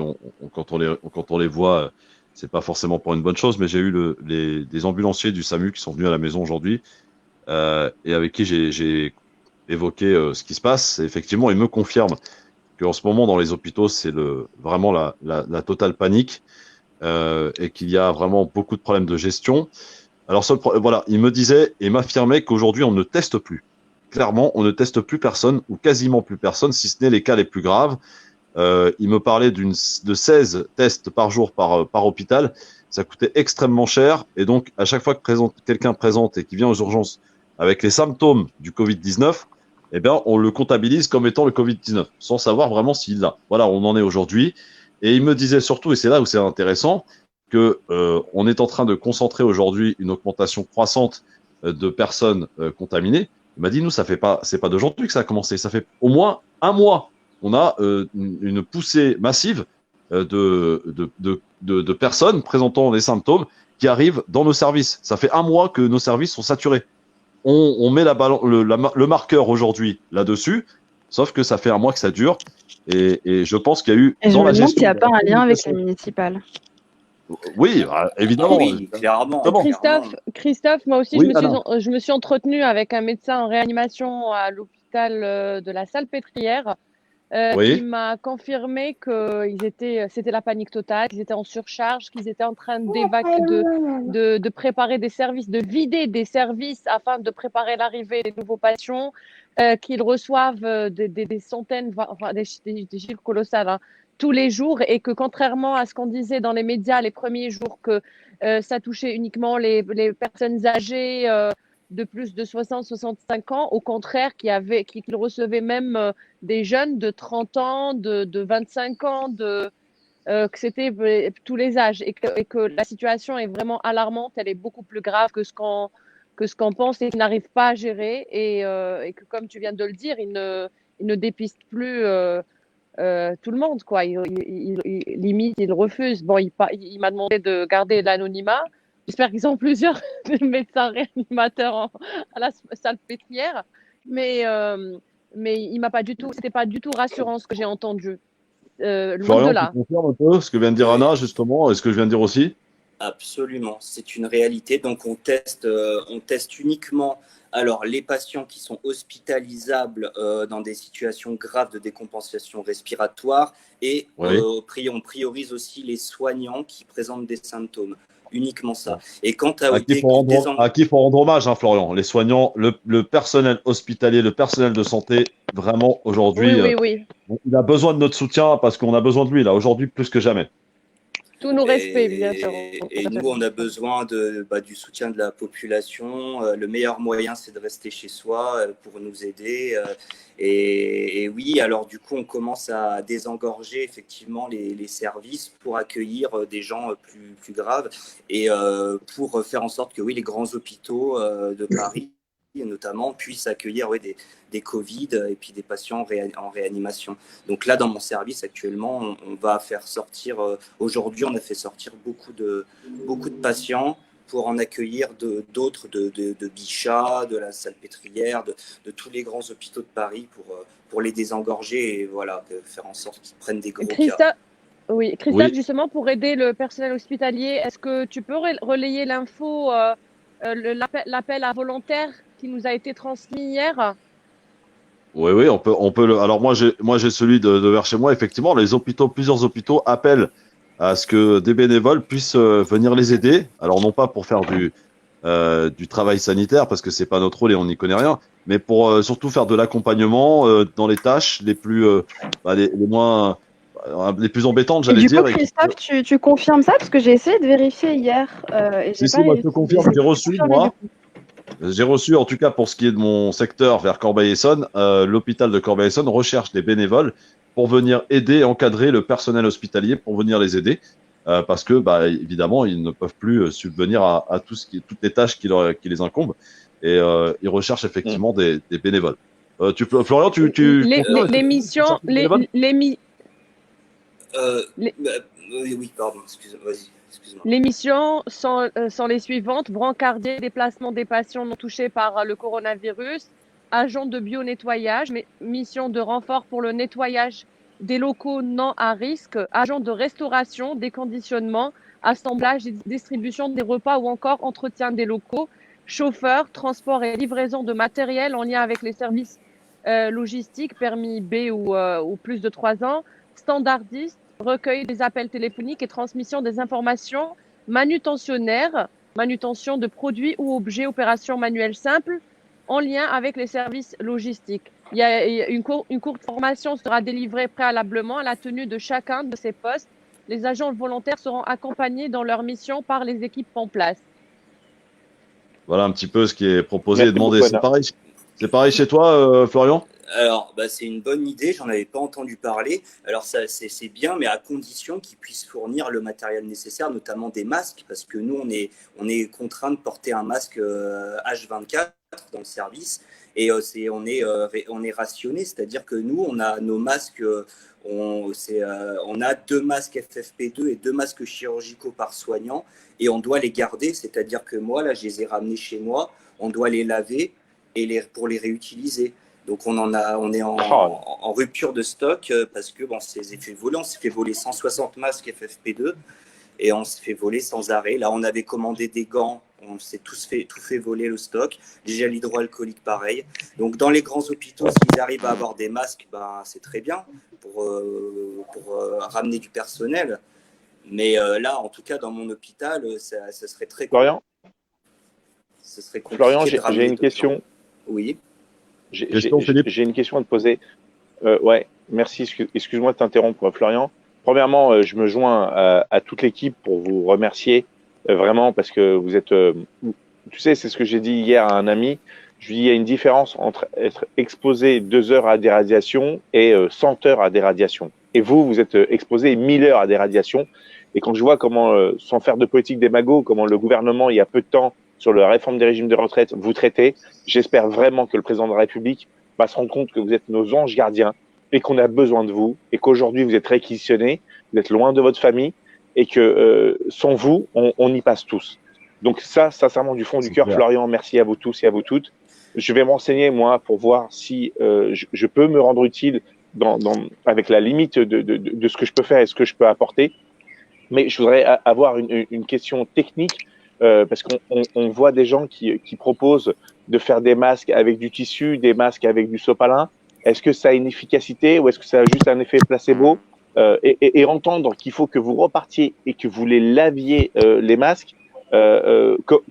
quand on les voit, c'est pas forcément pour une bonne chose, mais j'ai eu des ambulanciers du SAMU qui sont venus à la maison aujourd'hui, et avec qui j'ai évoqué ce qui se passe. Et effectivement, ils me confirment qu'en ce moment, dans les hôpitaux, c'est vraiment la totale panique, et qu'il y a vraiment beaucoup de problèmes de gestion. Alors, voilà, il me disait et m'affirmait qu'aujourd'hui, on ne teste plus. Clairement, on ne teste plus personne, ou quasiment plus personne, si ce n'est les cas les plus graves. Il me parlait de 16 tests par jour par hôpital. Ça coûtait extrêmement cher. Et donc, à chaque fois que quelqu'un présente et qui vient aux urgences avec les symptômes du Covid-19, eh bien, on le comptabilise comme étant le Covid-19, sans savoir vraiment s'il l'a. Voilà, on en est aujourd'hui. Et il me disait surtout, et c'est là où c'est intéressant, que on est en train de concentrer aujourd'hui une augmentation croissante de personnes contaminées. Il m'a dit, nous, c'est pas d'aujourd'hui que ça a commencé. Ça fait au moins un mois. On a une poussée massive de personnes présentant des symptômes qui arrivent dans nos services. Ça fait un mois que nos services sont saturés. On met le marqueur aujourd'hui là-dessus, sauf que ça fait un mois que ça dure. Et je pense qu'il y a eu... Et je me demande s'il n'y a pas un lien avec les municipales. Oui, évidemment. Oui, clairement. Christophe, moi aussi, Oui, je me suis entretenue avec un médecin en réanimation à l'hôpital de la Salpêtrière, Oui. il m'a confirmé que c'était la panique totale, qu'ils étaient en surcharge, qu'ils étaient en train de préparer des services, de vider des services afin de préparer l'arrivée des nouveaux patients, qu'ils reçoivent des centaines, enfin, des chiffres colossaux, hein, tous les jours, et que contrairement à ce qu'on disait dans les médias les premiers jours, que ça touchait uniquement les personnes âgées de plus de 60-65 ans, au contraire, qu'ils recevaient même des jeunes de 30 ans, de 25 ans, que c'était tous les âges, et que la situation est vraiment alarmante, elle est beaucoup plus grave que ce qu'on pense et qu'ils n'arrivent pas à gérer, et que, comme tu viens de le dire, ils ne dépistent plus tout le monde, quoi. Limite, ils refusent. Bon, il m'a demandé de garder l'anonymat. J'espère qu'ils ont plusieurs médecins réanimateurs à la salpêtrière, mais il m'a pas du tout, c'était pas du tout rassurant ce que j'ai entendu. Loin de Florian, tu là. confirmes un peu ce que vient de dire Oui. Anna, justement, et ce que je viens de dire aussi? Absolument, c'est une réalité. Donc on teste uniquement alors les patients qui sont hospitalisables dans des situations graves de décompensation respiratoire, et Oui. on priorise aussi les soignants qui présentent des symptômes. Uniquement ça. Et quant à À qui faut rendre hommage, hein, Florian? Les soignants, le personnel hospitalier, le personnel de santé, vraiment aujourd'hui, Oui. il a besoin de notre soutien parce qu'on a besoin de lui là aujourd'hui plus que jamais. Tous nos respects, bien sûr. Et nous, on a besoin du soutien de la population. Le meilleur moyen, c'est de rester chez soi pour nous aider. Et oui, alors du coup, on commence à désengorger effectivement les services pour accueillir des gens plus graves, et pour faire en sorte que oui, les grands hôpitaux de Paris notamment puissent accueillir des Covid et puis des patients en réanimation. Donc là, dans mon service actuellement, on va faire sortir, aujourd'hui, on a fait sortir beaucoup de patients pour en accueillir d'autres de Bichat, de la Salpêtrière, de tous les grands hôpitaux de Paris pour les désengorger et voilà, faire en sorte qu'ils prennent des gros cas. Christophe, justement, pour aider le personnel hospitalier, est-ce que tu peux relayer l'info, l'appel à volontaires qui nous a été transmis hier? Oui, on peut. Alors moi, j'ai celui de vers chez moi. Effectivement, plusieurs hôpitaux appellent à ce que des bénévoles puissent venir les aider. Alors non pas pour faire du travail sanitaire parce que c'est pas notre rôle et on n'y connaît rien, mais pour surtout faire de l'accompagnement dans les tâches les plus les plus embêtantes, j'allais dire. Christophe, tu confirmes ça parce que j'ai essayé de vérifier hier et j'ai pas Moi, je réussi. te confirme, j'ai reçu moi. J'ai reçu, en tout cas pour ce qui est de mon secteur vers Corbeil-Essonnes, l'hôpital de Corbeil-Essonnes recherche des bénévoles pour venir aider et encadrer le personnel hospitalier, pour venir les aider, parce que évidemment ils ne peuvent plus subvenir à toutes les tâches qui les incombent, et ils recherchent effectivement des bénévoles. Florian, les missions, oui, pardon, excuse-moi, vas-y. Les missions sont les suivantes: brancardier, déplacement des patients non touchés par le coronavirus, agent de bio-nettoyage, mission de renfort pour le nettoyage des locaux non à risque, agent de restauration, déconditionnement, assemblage et distribution des repas ou encore entretien des locaux, chauffeur, transport et livraison de matériel en lien avec les services logistiques, permis B ou plus de 3 ans, standardiste, recueil des appels téléphoniques et transmission des informations, manutentionnaire, manutention de produits ou objets, opérations manuelles simples, en lien avec les services logistiques. Il y a une courte formation sera délivrée préalablement à la tenue de chacun de ces postes. Les agents volontaires seront accompagnés dans leur mission par les équipes en place. Voilà un petit peu ce qui est proposé et demandé. C'est pareil chez toi, Florian? Alors, c'est une bonne idée, j'en avais pas entendu parler. Alors, ça, c'est bien, mais à condition qu'ils puissent fournir le matériel nécessaire, notamment des masques, parce que nous, on est contraint de porter un masque H24 dans le service, et on est rationné, c'est-à-dire que nous, on a nos masques, on a 2 masques FFP2 et 2 masques chirurgicaux par soignant, et on doit les garder, c'est-à-dire que moi, là, je les ai ramenés chez moi, on doit les laver pour les réutiliser. Donc on est en rupture de stock parce que c'est les effets volés. On s'est fait voler 160 masques FFP2 et on s'est fait voler sans arrêt. Là, on avait commandé des gants, On s'est tout fait voler le stock. Les gels hydroalcooliques, pareil. Donc, dans les grands hôpitaux, s'ils arrivent à avoir des masques, ben, c'est très bien pour ramener du personnel. Mais là, en tout cas, dans mon hôpital, ça serait très Florian, ce serait compliqué Florian, de ramener j'ai une d'autres gens. question. Oui. Question, Philippe. J'ai une question à te poser. Ouais, merci. Excuse-moi de t'interrompre, Florian. Premièrement, je me joins à toute l'équipe pour vous remercier vraiment parce que vous êtes. Tu sais, c'est ce que j'ai dit hier à un ami. Je lui dis il y a une différence entre être exposé 2 heures à des radiations et 100 heures à des radiations. Et vous êtes exposé 1000 heures à des radiations. Et quand je vois comment, sans faire de politique démago, comment le gouvernement, il y a peu de temps, sur la réforme des régimes de retraite, vous traitez, j'espère vraiment que le président de la République va se rendre compte que vous êtes nos anges gardiens et qu'on a besoin de vous et qu'aujourd'hui vous êtes réquisitionnés, vous êtes loin de votre famille et que sans vous, on y passe tous. Donc ça, sincèrement, du fond du cœur, Florian, merci à vous tous et à vous toutes. Je vais me renseigner, moi, pour voir si je peux me rendre utile avec la limite de ce que je peux faire et ce que je peux apporter. Mais je voudrais avoir une question technique parce qu'on voit des gens qui proposent de faire des masques avec du tissu, des masques avec du sopalin. Est-ce que ça a une efficacité ou est-ce que ça a juste un effet placebo et entendre qu'il faut que vous repartiez et que vous les laviez les masques.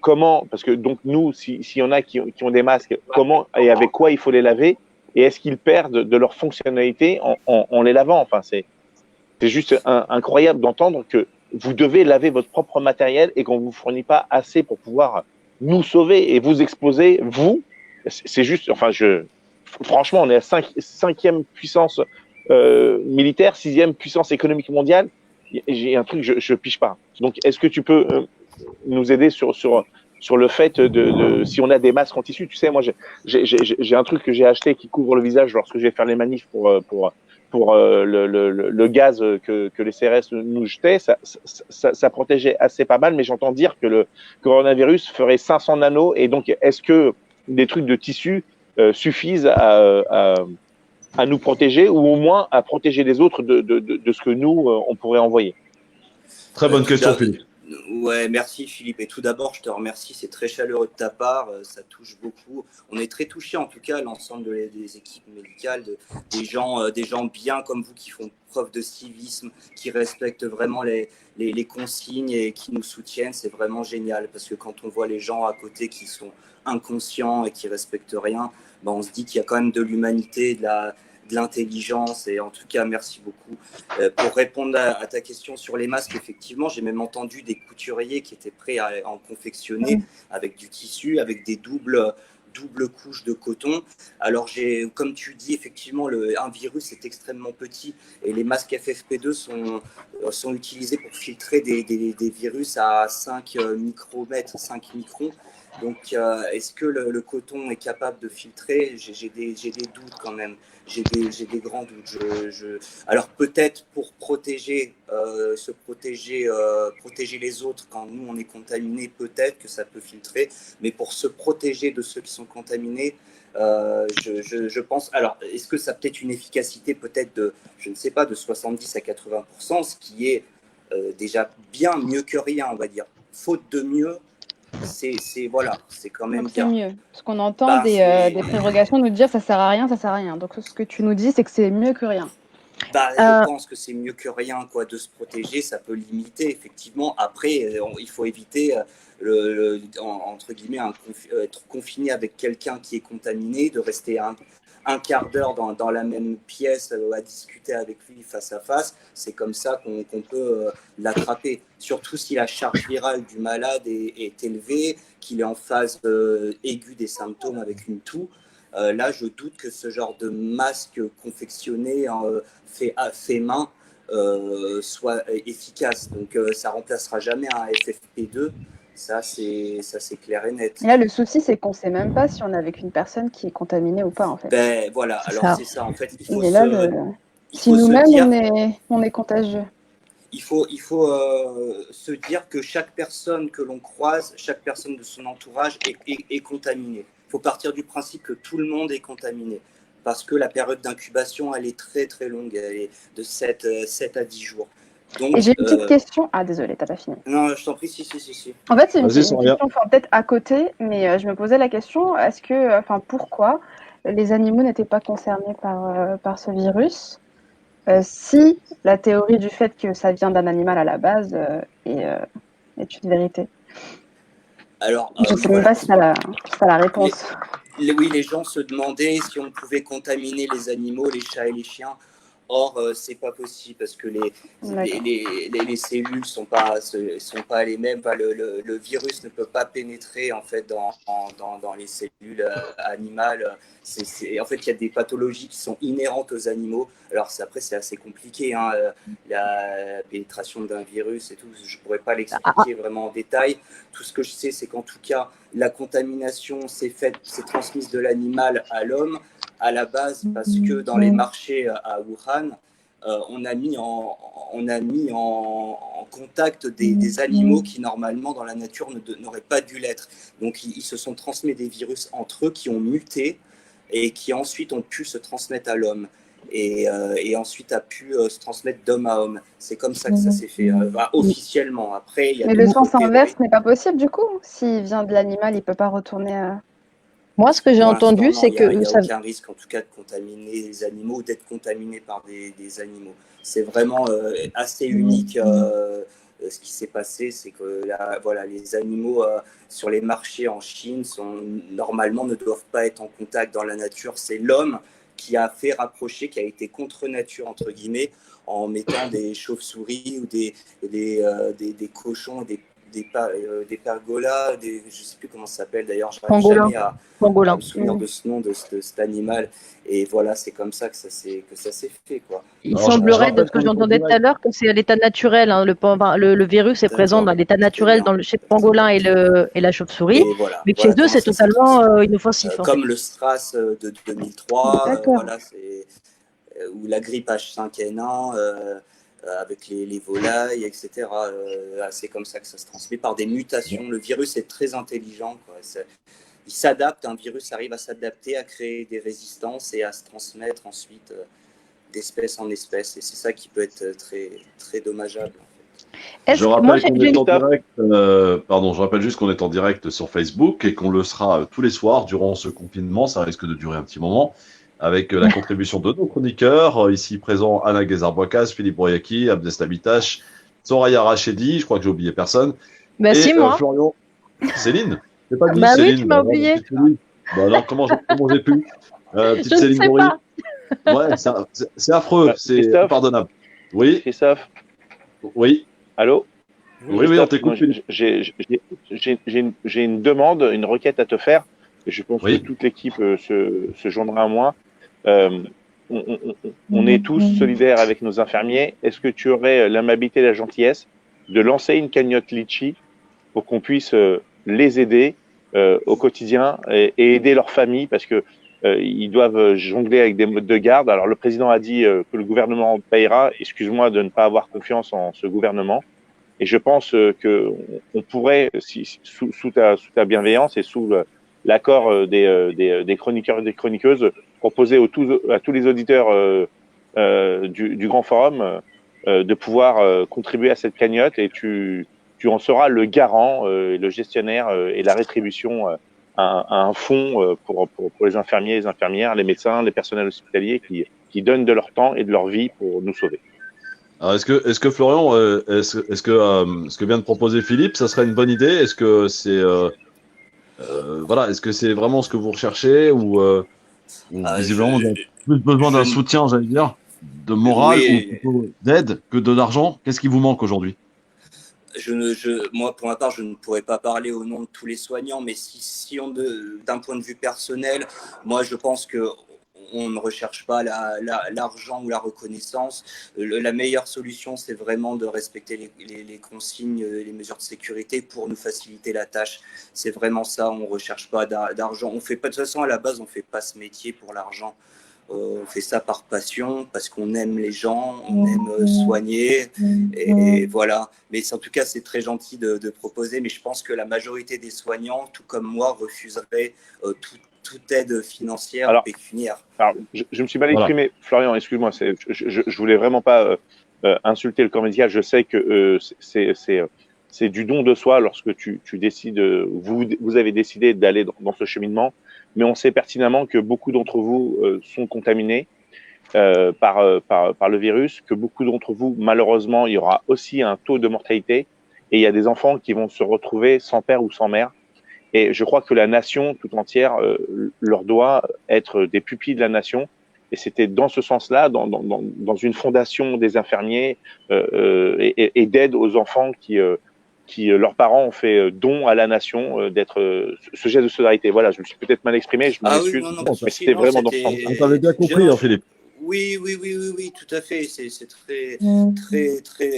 Comment, parce que donc nous, s'il y en a qui ont des masques, comment et avec quoi il faut les laver et est-ce qu'ils perdent de leur fonctionnalité en les lavant? Enfin, c'est juste incroyable d'entendre que vous devez laver votre propre matériel et qu'on ne vous fournit pas assez pour pouvoir nous sauver et vous exposer, vous. C'est juste, enfin, franchement, on est à 5e puissance militaire, 6e puissance économique mondiale. J'ai un truc, je pige pas. Donc, est-ce que tu peux nous aider sur le fait si on a des masques en tissu? Tu sais, moi, j'ai un truc que j'ai acheté qui couvre le visage lorsque je vais faire les manifs pour le gaz que les CRS nous jetaient, ça protégeait assez pas mal, mais j'entends dire que le coronavirus ferait 500 nanos, et donc est-ce que des trucs de tissu suffisent à nous protéger, ou au moins à protéger les autres de ce que nous, on pourrait envoyer? Très bonne question, Philippe. Ouais, merci Philippe. Et tout d'abord, je te remercie, c'est très chaleureux de ta part, ça touche beaucoup. On est très touchés, en tout cas, l'ensemble des équipes médicales, des gens bien comme vous qui font preuve de civisme, qui respectent vraiment les consignes et qui nous soutiennent. C'est vraiment génial parce que quand on voit les gens à côté qui sont inconscients et qui respectent rien, ben on se dit qu'il y a quand même de l'humanité, de l'intelligence, et en tout cas merci beaucoup. Pour répondre à ta question sur les masques, effectivement j'ai même entendu des couturiers qui étaient prêts à en confectionner avec du tissu, avec des doubles couches de coton. Alors comme tu dis, effectivement un virus est extrêmement petit et les masques FFP2 sont utilisés pour filtrer des virus à 5 micromètres, 5 microns. Donc, est-ce que le coton est capable de filtrer? J'ai des doutes quand même. J'ai des grands doutes. Alors, peut-être pour protéger les autres quand nous, on est contaminés, peut-être que ça peut filtrer. Mais pour se protéger de ceux qui sont contaminés, je pense... Alors, est-ce que ça a peut-être une efficacité peut-être je ne sais pas, de 70 à 80%, ce qui est déjà bien mieux que rien, on va dire. Faute de mieux, c'est quand même c'est bien. mieux. Parce qu'on entend des prérogations nous dire ça sert à rien, ça sert à rien. Donc ce que tu nous dis, c'est que c'est mieux que rien. Je pense que c'est mieux que rien, quoi, de se protéger. Ça peut limiter, effectivement. Après, il faut éviter, entre guillemets, être confiné avec quelqu'un qui est contaminé, de rester un quart d'heure dans la même pièce à discuter avec lui face à face. C'est comme ça qu'on peut l'attraper. Surtout si la charge virale du malade est élevée, qu'il est en phase aiguë des symptômes avec une toux. Là, je doute que ce genre de masque confectionné fait main soit efficace. Donc, ça remplacera jamais un FFP2. Ça, c'est clair et net. Et là, le souci, c'est qu'on ne sait même pas si on est avec une personne qui est contaminée ou pas, en fait. Ben voilà, alors c'est ça, en fait. Il faut si nous-mêmes, on est contagieux. Il faut se dire que chaque personne que l'on croise, chaque personne de son entourage est contaminée. Il faut partir du principe que tout le monde est contaminé. Parce que la période d'incubation, elle est très très longue, elle est de 7 à 10 jours. Donc, Et j'ai une petite question. Ah, désolée, t'as pas fini. non, je t'en prie, si. En fait, c'est une Vas-y, question, Soria. peut-être à côté, mais je me posais la question, pourquoi les animaux n'étaient pas concernés par ce virus, si la théorie du fait que ça vient d'un animal à la base est une vérité? Alors, Je ne sais même pas si tu as la réponse. Oui, les gens se demandaient si on pouvait contaminer les animaux, les chats et les chiens. Or, c'est pas possible parce que les cellules sont pas les mêmes. Enfin, le virus ne peut pas pénétrer en fait dans les cellules animales. En fait, il y a des pathologies qui sont inhérentes aux animaux. Alors après, c'est assez compliqué, hein, la pénétration d'un virus et tout. Je pourrais pas l'expliquer vraiment en détail. Tout ce que je sais, c'est qu'en tout cas, la contamination s'est transmise de l'animal à l'homme à la base parce que dans les marchés à Wuhan, on a mis en contact des animaux qui normalement dans la nature n'auraient pas dû l'être. Donc ils se sont transmis des virus entre eux qui ont muté et qui ensuite ont pu se transmettre à l'homme. Et ensuite a pu se transmettre d'homme à homme. C'est comme ça que ça s'est fait officiellement. Après, il y a mais le sens inverse n'est pas possible du coup. S'il vient de l'animal, il ne peut pas retourner à... Moi, ce que j'ai entendu, c'est que... Il n'y a aucun risque, en tout cas, de contaminer les animaux ou d'être contaminé par des animaux. C'est vraiment assez unique ce qui s'est passé. C'est que les animaux sur les marchés en Chine, normalement, ne doivent pas être en contact dans la nature. C'est l'homme qui a fait rapprocher, qui a été contre nature, entre guillemets, en mettant des chauves-souris ou des cochons, des pergolas, je ne sais plus comment ça s'appelle d'ailleurs, je n'arrive jamais à me souvenir de ce nom de cet animal. Et voilà, c'est comme ça que ça s'est fait, quoi. Il semblerait, de ce que j'entendais tout à l'heure, que c'est à l'état naturel. Hein, le virus est présent dans l'état naturel chez le pangolin et la chauve-souris. Mais chez eux, c'est totalement inoffensif. Comme le SRAS de 2003, ou la grippe H5N1, avec les volailles, etc. C'est comme ça que ça se transmet par des mutations. Le virus est très intelligent, quoi. Il s'adapte, un virus arrive à s'adapter, à créer des résistances et à se transmettre ensuite d'espèce en espèce. Et c'est ça qui peut être très, très dommageable. En fait. Je rappelle qu'on est en direct, je rappelle juste qu'on est en direct sur Facebook et qu'on le sera tous les soirs durant ce confinement. Ça risque de durer un petit moment. Avec la contribution de nos chroniqueurs, ici présents Anna Guézard-Boicaz, Philippe Broyaki, Abdeslam Bitache, Soraya Rachedi, je crois que j'ai oublié personne. Bah si, moi. Florian. Céline. C'est pas lui, bah Céline. Oui, tu m'as oublié. Bah non, comment j'ai pu petite Céline Bourri. Ouais, c'est affreux, c'est impardonnable. Oui. Christophe. Oui. Allô. Oui, on t'écoute. J'ai une demande, une requête à te faire. Je pense que toute l'équipe se joindra à moi. On est tous solidaires avec nos infirmiers. Est-ce que tu aurais l'amabilité et la gentillesse de lancer une cagnotte Litchi pour qu'on puisse les aider au quotidien et aider leurs familles parce que ils doivent jongler avec des modes de garde. Alors le président a dit que le gouvernement payera. Excuse-moi de ne pas avoir confiance en ce gouvernement. Et je pense que on pourrait, sous ta bienveillance et sous l'accord des chroniqueurs et des chroniqueuses, proposer à tous les auditeurs du Grand Forum de pouvoir contribuer à cette cagnotte et tu en seras le garant, le gestionnaire et la rétribution à un fonds pour les infirmiers, les infirmières, les médecins, les personnels hospitaliers qui donnent de leur temps et de leur vie pour nous sauver. Alors est-ce que Florian, est-ce que ce que vient de proposer Philippe, ça serait une bonne idée? Est-ce que c'est est-ce que c'est vraiment ce que vous recherchez ou visiblement vous avez plus besoin d'un soutien, j'allais dire, de morale ou plutôt d'aide que de l'argent? Qu'est-ce qui vous manque aujourd'hui? Moi, pour ma part, je ne pourrais pas parler au nom de tous les soignants, mais si d'un point de vue personnel, moi, je pense que on ne recherche pas l'argent ou la reconnaissance. La meilleure solution, c'est vraiment de respecter les consignes, les mesures de sécurité pour nous faciliter la tâche. C'est vraiment ça, on ne recherche pas d'argent. On fait pas, de toute façon, à la base, on ne fait pas ce métier pour l'argent. On fait ça par passion, parce qu'on aime les gens, on aime soigner, et voilà. Mais en tout cas, c'est très gentil de proposer, mais je pense que la majorité des soignants, tout comme moi, refuseraient toute aide financière ou pécuniaire. Alors, je me suis mal exprimé, Florian, excuse-moi, je voulais vraiment pas insulter le corps médical. Je sais que c'est du don de soi lorsque tu décides, vous avez décidé d'aller dans ce cheminement, mais on sait pertinemment que beaucoup d'entre vous sont contaminés par le virus, que beaucoup d'entre vous, malheureusement, il y aura aussi un taux de mortalité, et il y a des enfants qui vont se retrouver sans père ou sans mère. Et je crois que la nation tout entière leur doit être des pupilles de la nation. Et c'était dans ce sens-là, dans une fondation des infirmiers et d'aide aux enfants qui leurs parents ont fait don à la nation, d'être ce geste de solidarité. Voilà, je me suis peut-être mal exprimé, je m'en excuse, mais c'était vraiment dans ce sens. On t'avait bien compris, Philippe. Oui, tout à fait. C'est très.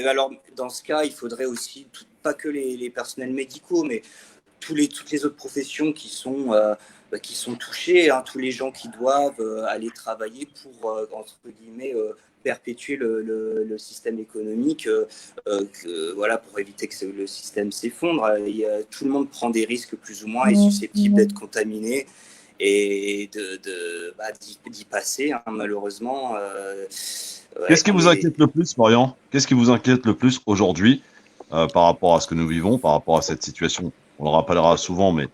Alors, dans ce cas, il faudrait aussi, pas que les personnels médicaux, mais toutes les autres professions qui sont touchées, hein, tous les gens qui doivent aller travailler pour, entre guillemets, perpétuer le système économique, voilà, pour éviter que le système s'effondre. Tout le monde prend des risques plus ou moins, est susceptible d'être contaminé et d'y passer, hein, malheureusement. Qu'est-ce qui vous inquiète le plus, Florian? Qu'est-ce qui vous inquiète le plus aujourd'hui par rapport à ce que nous vivons, par rapport à cette situation? On le rappellera souvent, mais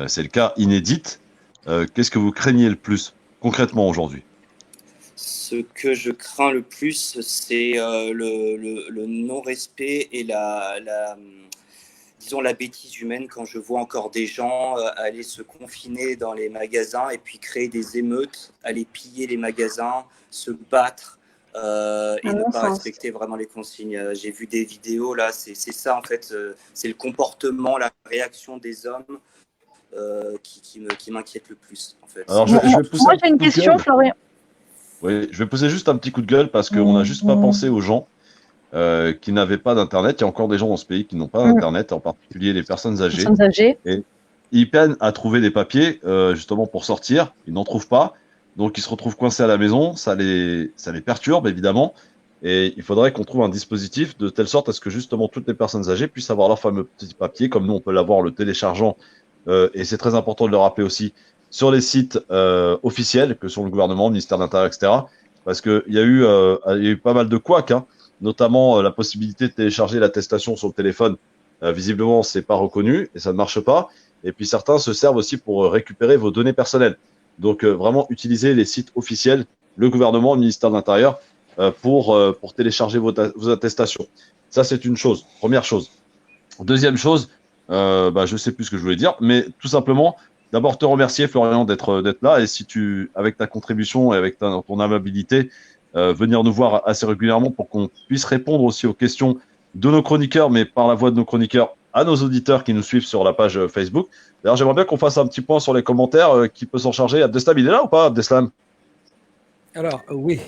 c'est le cas, inédite. Qu'est-ce que vous craignez le plus concrètement aujourd'hui? Ce que je crains le plus, c'est le non-respect et disons la bêtise humaine, quand je vois encore des gens aller se confiner dans les magasins et puis créer des émeutes, aller piller les magasins, se battre et ne pas respecter vraiment les consignes. J'ai vu des vidéos, là, c'est ça en fait, c'est le comportement, la réaction des hommes qui m'inquiète le plus en fait. Alors, Moi, j'ai une question, Florian. Oui, je vais poser juste un petit coup de gueule parce qu'on n'a juste pas pensé aux gens qui n'avaient pas d'Internet. Il y a encore des gens dans ce pays qui n'ont pas d'Internet, en particulier les personnes âgées. Et ils peinent à trouver des papiers justement pour sortir. Ils n'en trouvent pas. Donc, ils se retrouvent coincés à la maison. Ça les perturbe, évidemment. Et il faudrait qu'on trouve un dispositif de telle sorte à ce que justement toutes les personnes âgées puissent avoir leur fameux petit papier, comme nous, on peut l'avoir en le téléchargeant. Et c'est très important de le rappeler aussi sur les sites officiels que sont le gouvernement, le ministère de l'Intérieur, etc. Parce qu'il y a eu pas mal de couacs, hein, notamment la possibilité de télécharger l'attestation sur le téléphone. Visiblement, c'est pas reconnu et ça ne marche pas. Et puis certains se servent aussi pour récupérer vos données personnelles. Donc vraiment utiliser les sites officiels, le gouvernement, le ministère de l'Intérieur, pour télécharger vos attestations. Ça, c'est une chose. Première chose. Deuxième chose, je sais plus ce que je voulais dire, mais tout simplement, d'abord te remercier, Florian, d'être là. Et si avec ta contribution et avec ton amabilité, venir nous voir assez régulièrement pour qu'on puisse répondre aussi aux questions de nos chroniqueurs, mais par la voix de nos chroniqueurs, à nos auditeurs qui nous suivent sur la page Facebook. D'ailleurs, j'aimerais bien qu'on fasse un petit point sur les commentaires. Qui peut s'en charger? Abdeslam, il est là ou pas, Abdeslam? Alors, oui,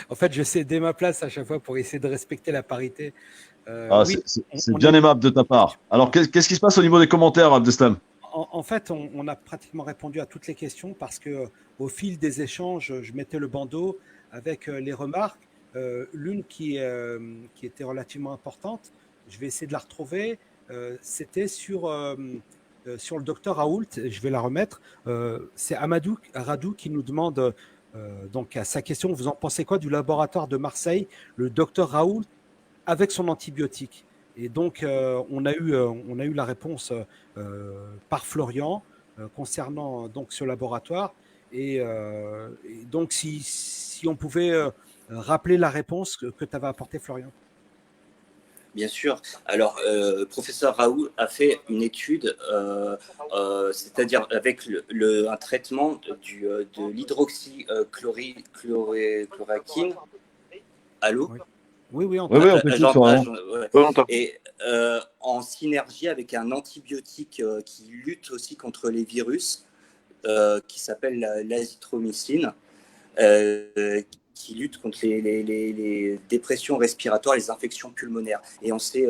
en fait, je cédais ma place à chaque fois pour essayer de respecter la parité. Oui, c'est bien aimable de ta part. Alors, qu'est-ce qui se passe au niveau des commentaires, Abdeslam? En fait, on a pratiquement répondu à toutes les questions parce que au fil des échanges, je mettais le bandeau avec les remarques. L'une qui était relativement importante, je vais essayer de la retrouver. C'était sur le docteur Raoult. Je vais la remettre. C'est Amadou Radou qui nous demande donc à sa question, vous en pensez quoi du laboratoire de Marseille, le docteur Raoult avec son antibiotique? Et donc, on a eu la réponse par Florian concernant donc ce laboratoire. Et donc, si on pouvait rappeler la réponse que tu avais apportée, Florian. Bien sûr. Alors, professeur Raoult a fait une étude, c'est-à-dire avec un traitement de l'hydroxychloroquine. Allô? Oui, on t'écoute. Et en synergie avec un antibiotique qui lutte aussi contre les virus, qui s'appelle l'azithromycine, qui lutte contre les dépressions respiratoires, les infections pulmonaires. Et on s'est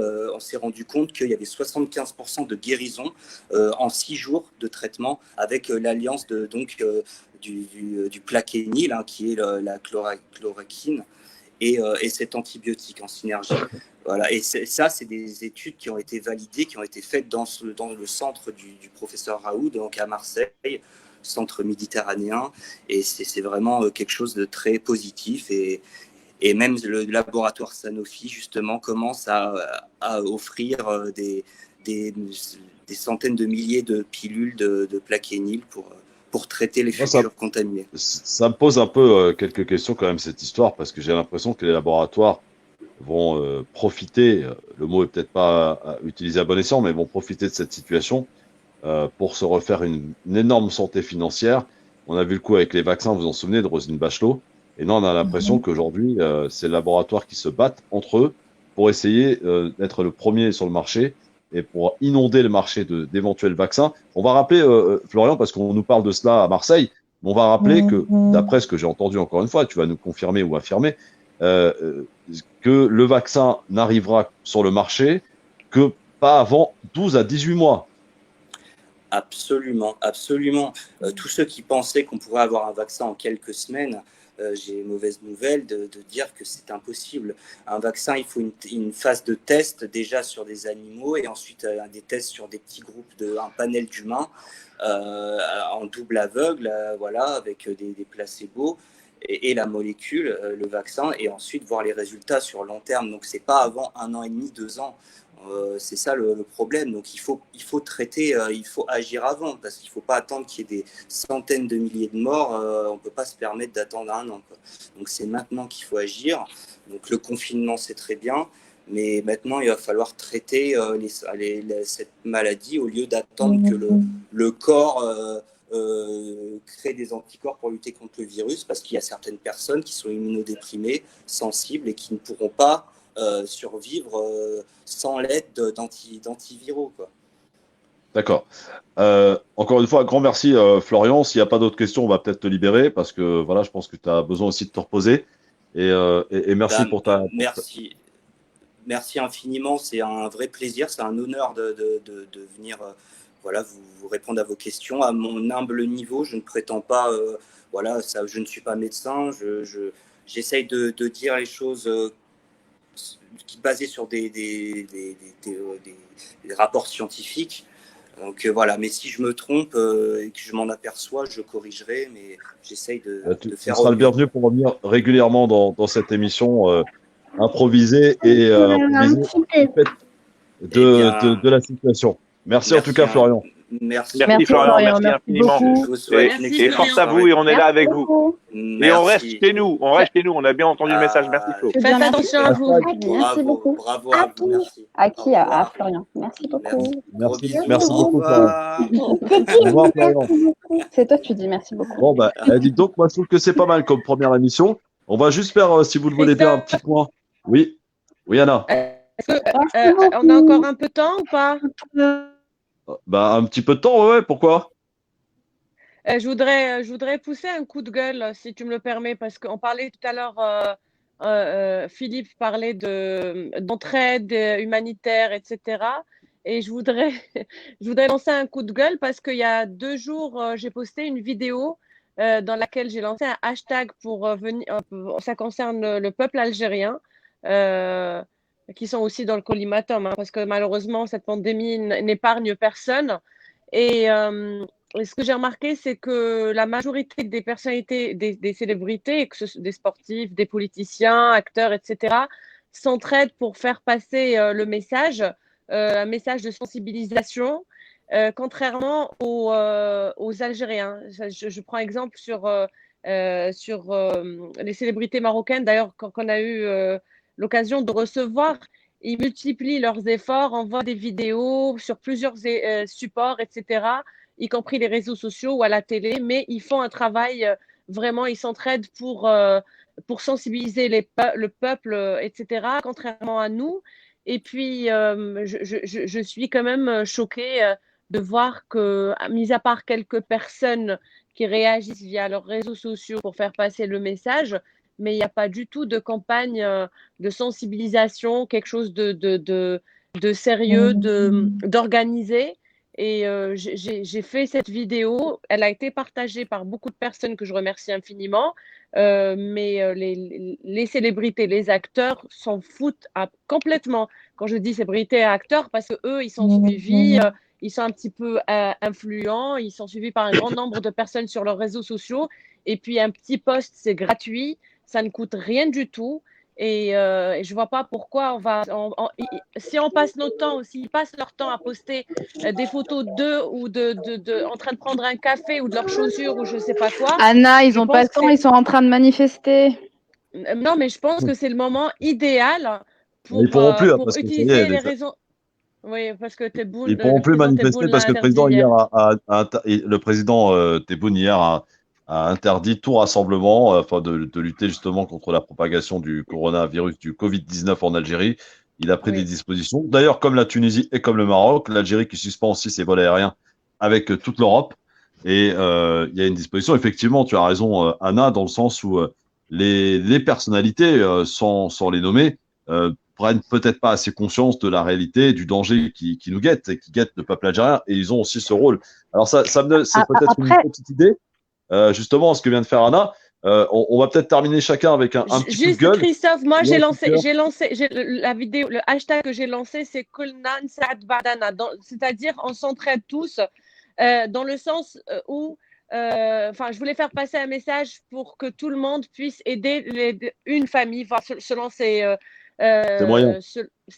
rendu compte qu'il y avait 75% de guérison en 6 jours de traitement avec l'alliance du plaquenil, hein, qui est la chloroquine, et cet antibiotique en synergie. Voilà. Et ça, c'est des études qui ont été validées, qui ont été faites dans le centre du professeur Raoult, donc à Marseille, centre méditerranéen, et c'est vraiment quelque chose de très positif. Et Et même le laboratoire Sanofi, justement, commence à offrir des centaines de milliers de pilules de plaquenil pour traiter les futurs contaminés. Ça me pose un peu quelques questions quand même, cette histoire, parce que j'ai l'impression que les laboratoires vont profiter, le mot est peut-être pas utilisé à bon escient, mais vont profiter de cette situation pour se refaire une énorme santé financière. On a vu le coup avec les vaccins, vous vous en souvenez, de Roselyne Bachelot. Et non, on a l'impression qu'aujourd'hui, c'est les laboratoires qui se battent entre eux pour essayer d'être le premier sur le marché et pour inonder le marché d'éventuels vaccins. On va rappeler, Florian, parce qu'on nous parle de cela à Marseille, on va rappeler que, d'après ce que j'ai entendu encore une fois, tu vas nous confirmer ou affirmer, que le vaccin n'arrivera sur le marché que pas avant 12 à 18 mois. Absolument, absolument. Tous ceux qui pensaient qu'on pourrait avoir un vaccin en quelques semaines, j'ai mauvaise nouvelle de dire que c'est impossible. Un vaccin, il faut une phase de test déjà sur des animaux et ensuite des tests sur des petits groupes, un panel d'humains en double aveugle, voilà, avec des placebos et la molécule, le vaccin, et ensuite voir les résultats sur long terme. Donc, c'est pas avant 1 an et demi, 2 ans. C'est ça le problème. Donc, il faut traiter, il faut agir avant, parce qu'il ne faut pas attendre qu'il y ait des centaines de milliers de morts. On ne peut pas se permettre d'attendre 1 an, quoi. Donc, c'est maintenant qu'il faut agir. Donc, le confinement, c'est très bien, mais maintenant, il va falloir traiter cette maladie au lieu d'attendre que le corps crée des anticorps pour lutter contre le virus, parce qu'il y a certaines personnes qui sont immunodéprimées, sensibles et qui ne pourront pas survivre sans l'aide d'antiviraux, quoi. D'accord. Encore une fois, un grand merci, Florian. S'il n'y a pas d'autres questions, on va peut-être te libérer parce que voilà, je pense que tu as besoin aussi de te reposer. Et merci pour ta. Merci. Merci infiniment. C'est un vrai plaisir. C'est un honneur de venir voilà, vous répondre à vos questions. À mon humble niveau, je ne prétends pas. Voilà, ça, je ne suis pas médecin. J'essaye de dire les choses basées sur des rapports scientifiques. Donc voilà, mais si je me trompe et que je m'en aperçois, je corrigerai, mais j'essaye de faire. Tu seras le bienvenu pour revenir régulièrement dans cette émission improvisée et de la situation. Merci en tout cas, Florian. Merci Florian, merci infiniment. Et force à vous, et on est là avec vous. Et on reste chez nous, on a bien entendu le message. Merci Flo. Faites attention à vous. Merci beaucoup. Bravo à vous, merci. À qui? À Florian. Merci beaucoup. Merci beaucoup, Florian. Au revoir, Florian. C'est toi, tu dis merci beaucoup. Bon, bah, dites donc, moi je trouve que c'est pas mal comme première émission. On va juste faire, si vous le voulez bien, un petit point. Oui, Anna. On a encore un peu de temps ou pas? Bah, un petit peu de temps, ouais, pourquoi? Je voudrais pousser un coup de gueule, si tu me le permets, parce qu'on parlait tout à l'heure, Philippe parlait d'entraide humanitaire, etc. Et je voudrais lancer un coup de gueule parce qu'il y a 2 jours, j'ai posté une vidéo dans laquelle j'ai lancé un hashtag pour venir. Ça concerne le peuple algérien. Qui sont aussi dans le collimatum, hein, parce que malheureusement, cette pandémie n'épargne personne. Et ce que j'ai remarqué, c'est que la majorité des personnalités, des célébrités, que ce soit des sportifs, des politiciens, acteurs, etc., s'entraident pour faire passer le message, un message de sensibilisation, contrairement aux Algériens. Je prends exemple sur les célébrités marocaines. D'ailleurs, quand on a eu l'occasion de recevoir, ils multiplient leurs efforts, envoient des vidéos sur plusieurs supports, etc., y compris les réseaux sociaux ou à la télé, mais ils font un travail vraiment, ils s'entraident pour sensibiliser le peuple, etc., contrairement à nous. Et puis, je suis quand même choquée de voir que, mis à part quelques personnes qui réagissent via leurs réseaux sociaux pour faire passer le message, mais il n'y a pas du tout de campagne de sensibilisation, quelque chose de sérieux, d'organisé. Et j'ai fait cette vidéo. Elle a été partagée par beaucoup de personnes que je remercie infiniment. Mais les célébrités, les acteurs s'en foutent complètement. Quand je dis célébrités et acteurs, parce qu'eux, ils sont suivis, ils sont un petit peu influents, ils sont suivis par un grand nombre de personnes sur leurs réseaux sociaux. Et puis, un petit post, c'est gratuit. Ça ne coûte rien du tout. Et je ne vois pas pourquoi si on passe notre temps, s'ils passent leur temps à poster des photos d'eux ou en train de prendre un café ou de leurs chaussures ou je ne sais pas quoi. Anna, ils n'ont pas le temps, ils sont en train de manifester. Non, mais je pense que c'est le moment idéal pour, Ils pourront plus, pour utiliser les raisons. Oui, parce que ils pourront plus manifester parce que le président hier le président Tebboune hier a interdit tout rassemblement afin de lutter justement contre la propagation du coronavirus, du Covid-19 en Algérie. Il a pris des dispositions. D'ailleurs, comme la Tunisie et comme le Maroc, l'Algérie qui suspend aussi ses vols aériens avec toute l'Europe. Et il y a une disposition. Effectivement, tu as raison, Anna, dans le sens où les personnalités, sans les nommer, prennent peut-être pas assez conscience de la réalité, du danger qui nous guette et qui guette le peuple algérien. Et ils ont aussi ce rôle. Alors c'est peut-être une petite idée. Justement, ce que vient de faire Anna, on va peut-être terminer chacun avec un petit coup de gueule. Christophe, moi j'ai lancé la vidéo, le hashtag que j'ai lancé, c'est Kulna Nsaad Badana, c'est-à-dire on s'entraide tous, dans le sens où, je voulais faire passer un message pour que tout le monde puisse aider une famille, selon ses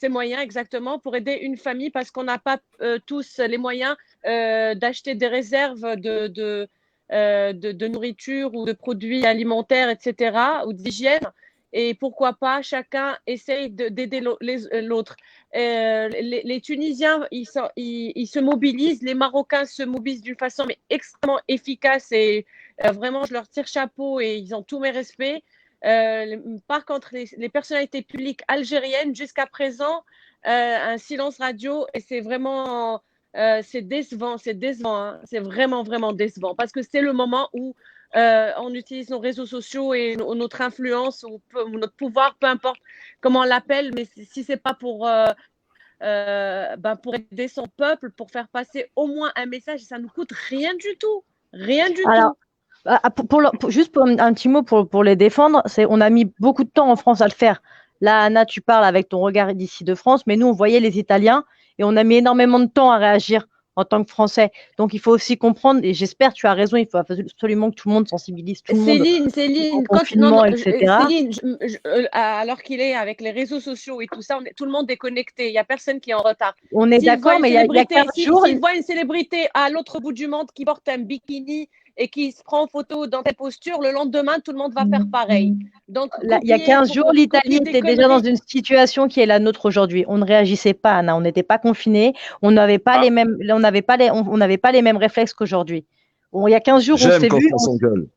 moyens exactement, pour aider une famille parce qu'on n'a pas tous les moyens d'acheter des réserves de nourriture ou de produits alimentaires, etc., ou d'hygiène. Et pourquoi pas, chacun essaye d'aider l'autre. Les Tunisiens, ils se mobilisent, les Marocains se mobilisent d'une façon extrêmement efficace et vraiment, je leur tire chapeau et ils ont tous mes respects. Par contre, les personnalités publiques algériennes, jusqu'à présent, un silence radio et c'est vraiment... c'est décevant, hein. C'est vraiment, vraiment décevant parce que c'est le moment où on utilise nos réseaux sociaux et notre influence ou notre pouvoir, peu importe comment on l'appelle, mais si c'est pas pour aider son peuple, pour faire passer au moins un message, ça nous coûte rien du tout, rien du tout. Juste pour un petit mot pour les défendre, on a mis beaucoup de temps en France à le faire. Là, Anna, tu parles avec ton regard d'ici de France, mais nous, on voyait les Italiens et on a mis énormément de temps à réagir en tant que Français. Donc, il faut aussi comprendre, et j'espère, tu as raison, il faut absolument que tout le monde sensibilise tout le monde. Céline, alors qu'il est avec les réseaux sociaux et tout ça, tout le monde est connecté, il n'y a personne qui est en retard. On est d'accord, mais il y a 15 jours... S'il voit une célébrité à l'autre bout du monde qui porte un bikini et qui se prend en photo dans telle posture, le lendemain, tout le monde va faire pareil. Donc, il y a 15 jours, l'Italie était déjà dans une situation qui est la nôtre aujourd'hui. On ne réagissait pas, Anna. On n'était pas confinés. On n'avait pas les mêmes, on n'avait pas les mêmes réflexes qu'aujourd'hui. Bon, il y a 15 jours, on s'est vu. Ça s'engueule.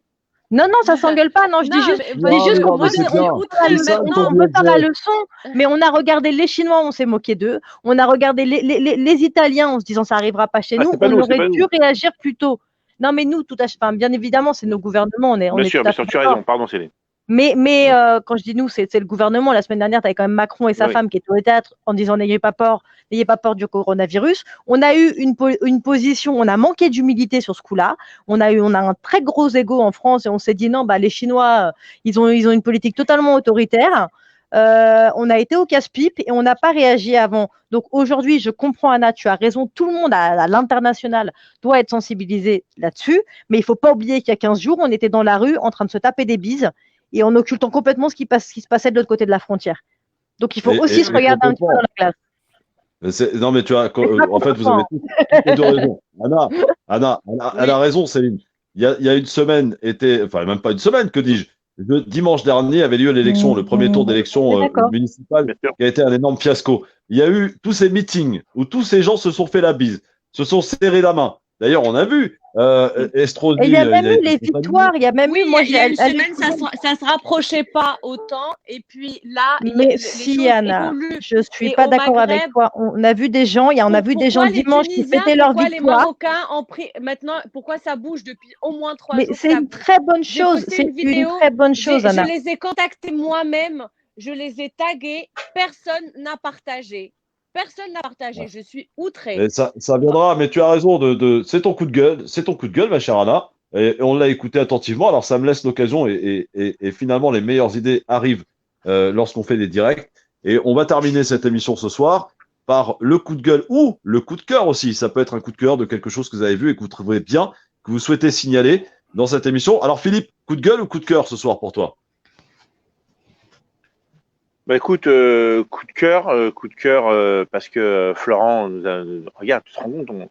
Non, ça s'engueule pas. Non, je dis juste qu'on veut faire la leçon. Mais on a regardé les Chinois, on s'est moqué d'eux. On a regardé les Italiens en se disant ça n'arrivera pas chez nous. On aurait dû réagir plus tôt. Non, mais nous, bien évidemment, c'est nos gouvernements. Bien sûr, tu as raison. Pardon, Céline. Mais quand je dis nous, c'est le gouvernement. La semaine dernière, tu avais quand même Macron et sa femme qui étaient au théâtre en disant n'ayez pas peur du coronavirus. On a eu une position, on a manqué d'humilité sur ce coup-là. On a un très gros ego en France et on s'est dit non, les Chinois, ils ont une politique totalement autoritaire. On a été au casse-pipe et on n'a pas réagi avant. Donc aujourd'hui, je comprends Anna, tu as raison, tout le monde à l'international doit être sensibilisé là-dessus, mais il ne faut pas oublier qu'il y a 15 jours, on était dans la rue en train de se taper des bises et en occultant complètement ce qui se passait de l'autre côté de la frontière. Donc il faut aussi se regarder un petit peu dans la glace. Non, mais tu as, en fait, vous avez toutes raison. Anna, elle a raison, Céline. Il y a une semaine, enfin même pas une semaine, que dis-je, le dimanche dernier avait lieu l'élection, le premier tour d'élection municipale, qui a été un énorme fiasco. Il y a eu tous ces meetings où tous ces gens se sont fait la bise, se sont serrés la main. D'ailleurs, on a vu Estrosi. Et il y a même eu les victoires. Il y a même eu. Moi, il y a une semaine, ça se rapprochait pas autant. Et puis là, mais si Anna, je suis pas d'accord avec toi. On a vu des gens. On a vu des gens dimanche qui fêtaient leur victoire. Les Marocains ont pris maintenant. Pourquoi ça bouge depuis au moins 3 jours? Mais c'est une très bonne chose. C'est une très bonne chose, Anna. Je les ai contactés moi-même. Je les ai tagués. Personne n'a partagé. Personne n'a partagé, je suis outrée. Et ça viendra, mais tu as raison, c'est ton coup de gueule, ma chère Anna, et on l'a écouté attentivement, alors ça me laisse l'occasion, et finalement les meilleures idées arrivent lorsqu'on fait des directs, et on va terminer cette émission ce soir par le coup de gueule, ou le coup de cœur aussi, ça peut être un coup de cœur de quelque chose que vous avez vu et que vous trouvez bien, que vous souhaitez signaler dans cette émission. Alors Philippe, coup de gueule ou coup de cœur ce soir pour toi? Bah écoute, coup de cœur, parce que Florent, regarde, tu te rends compte,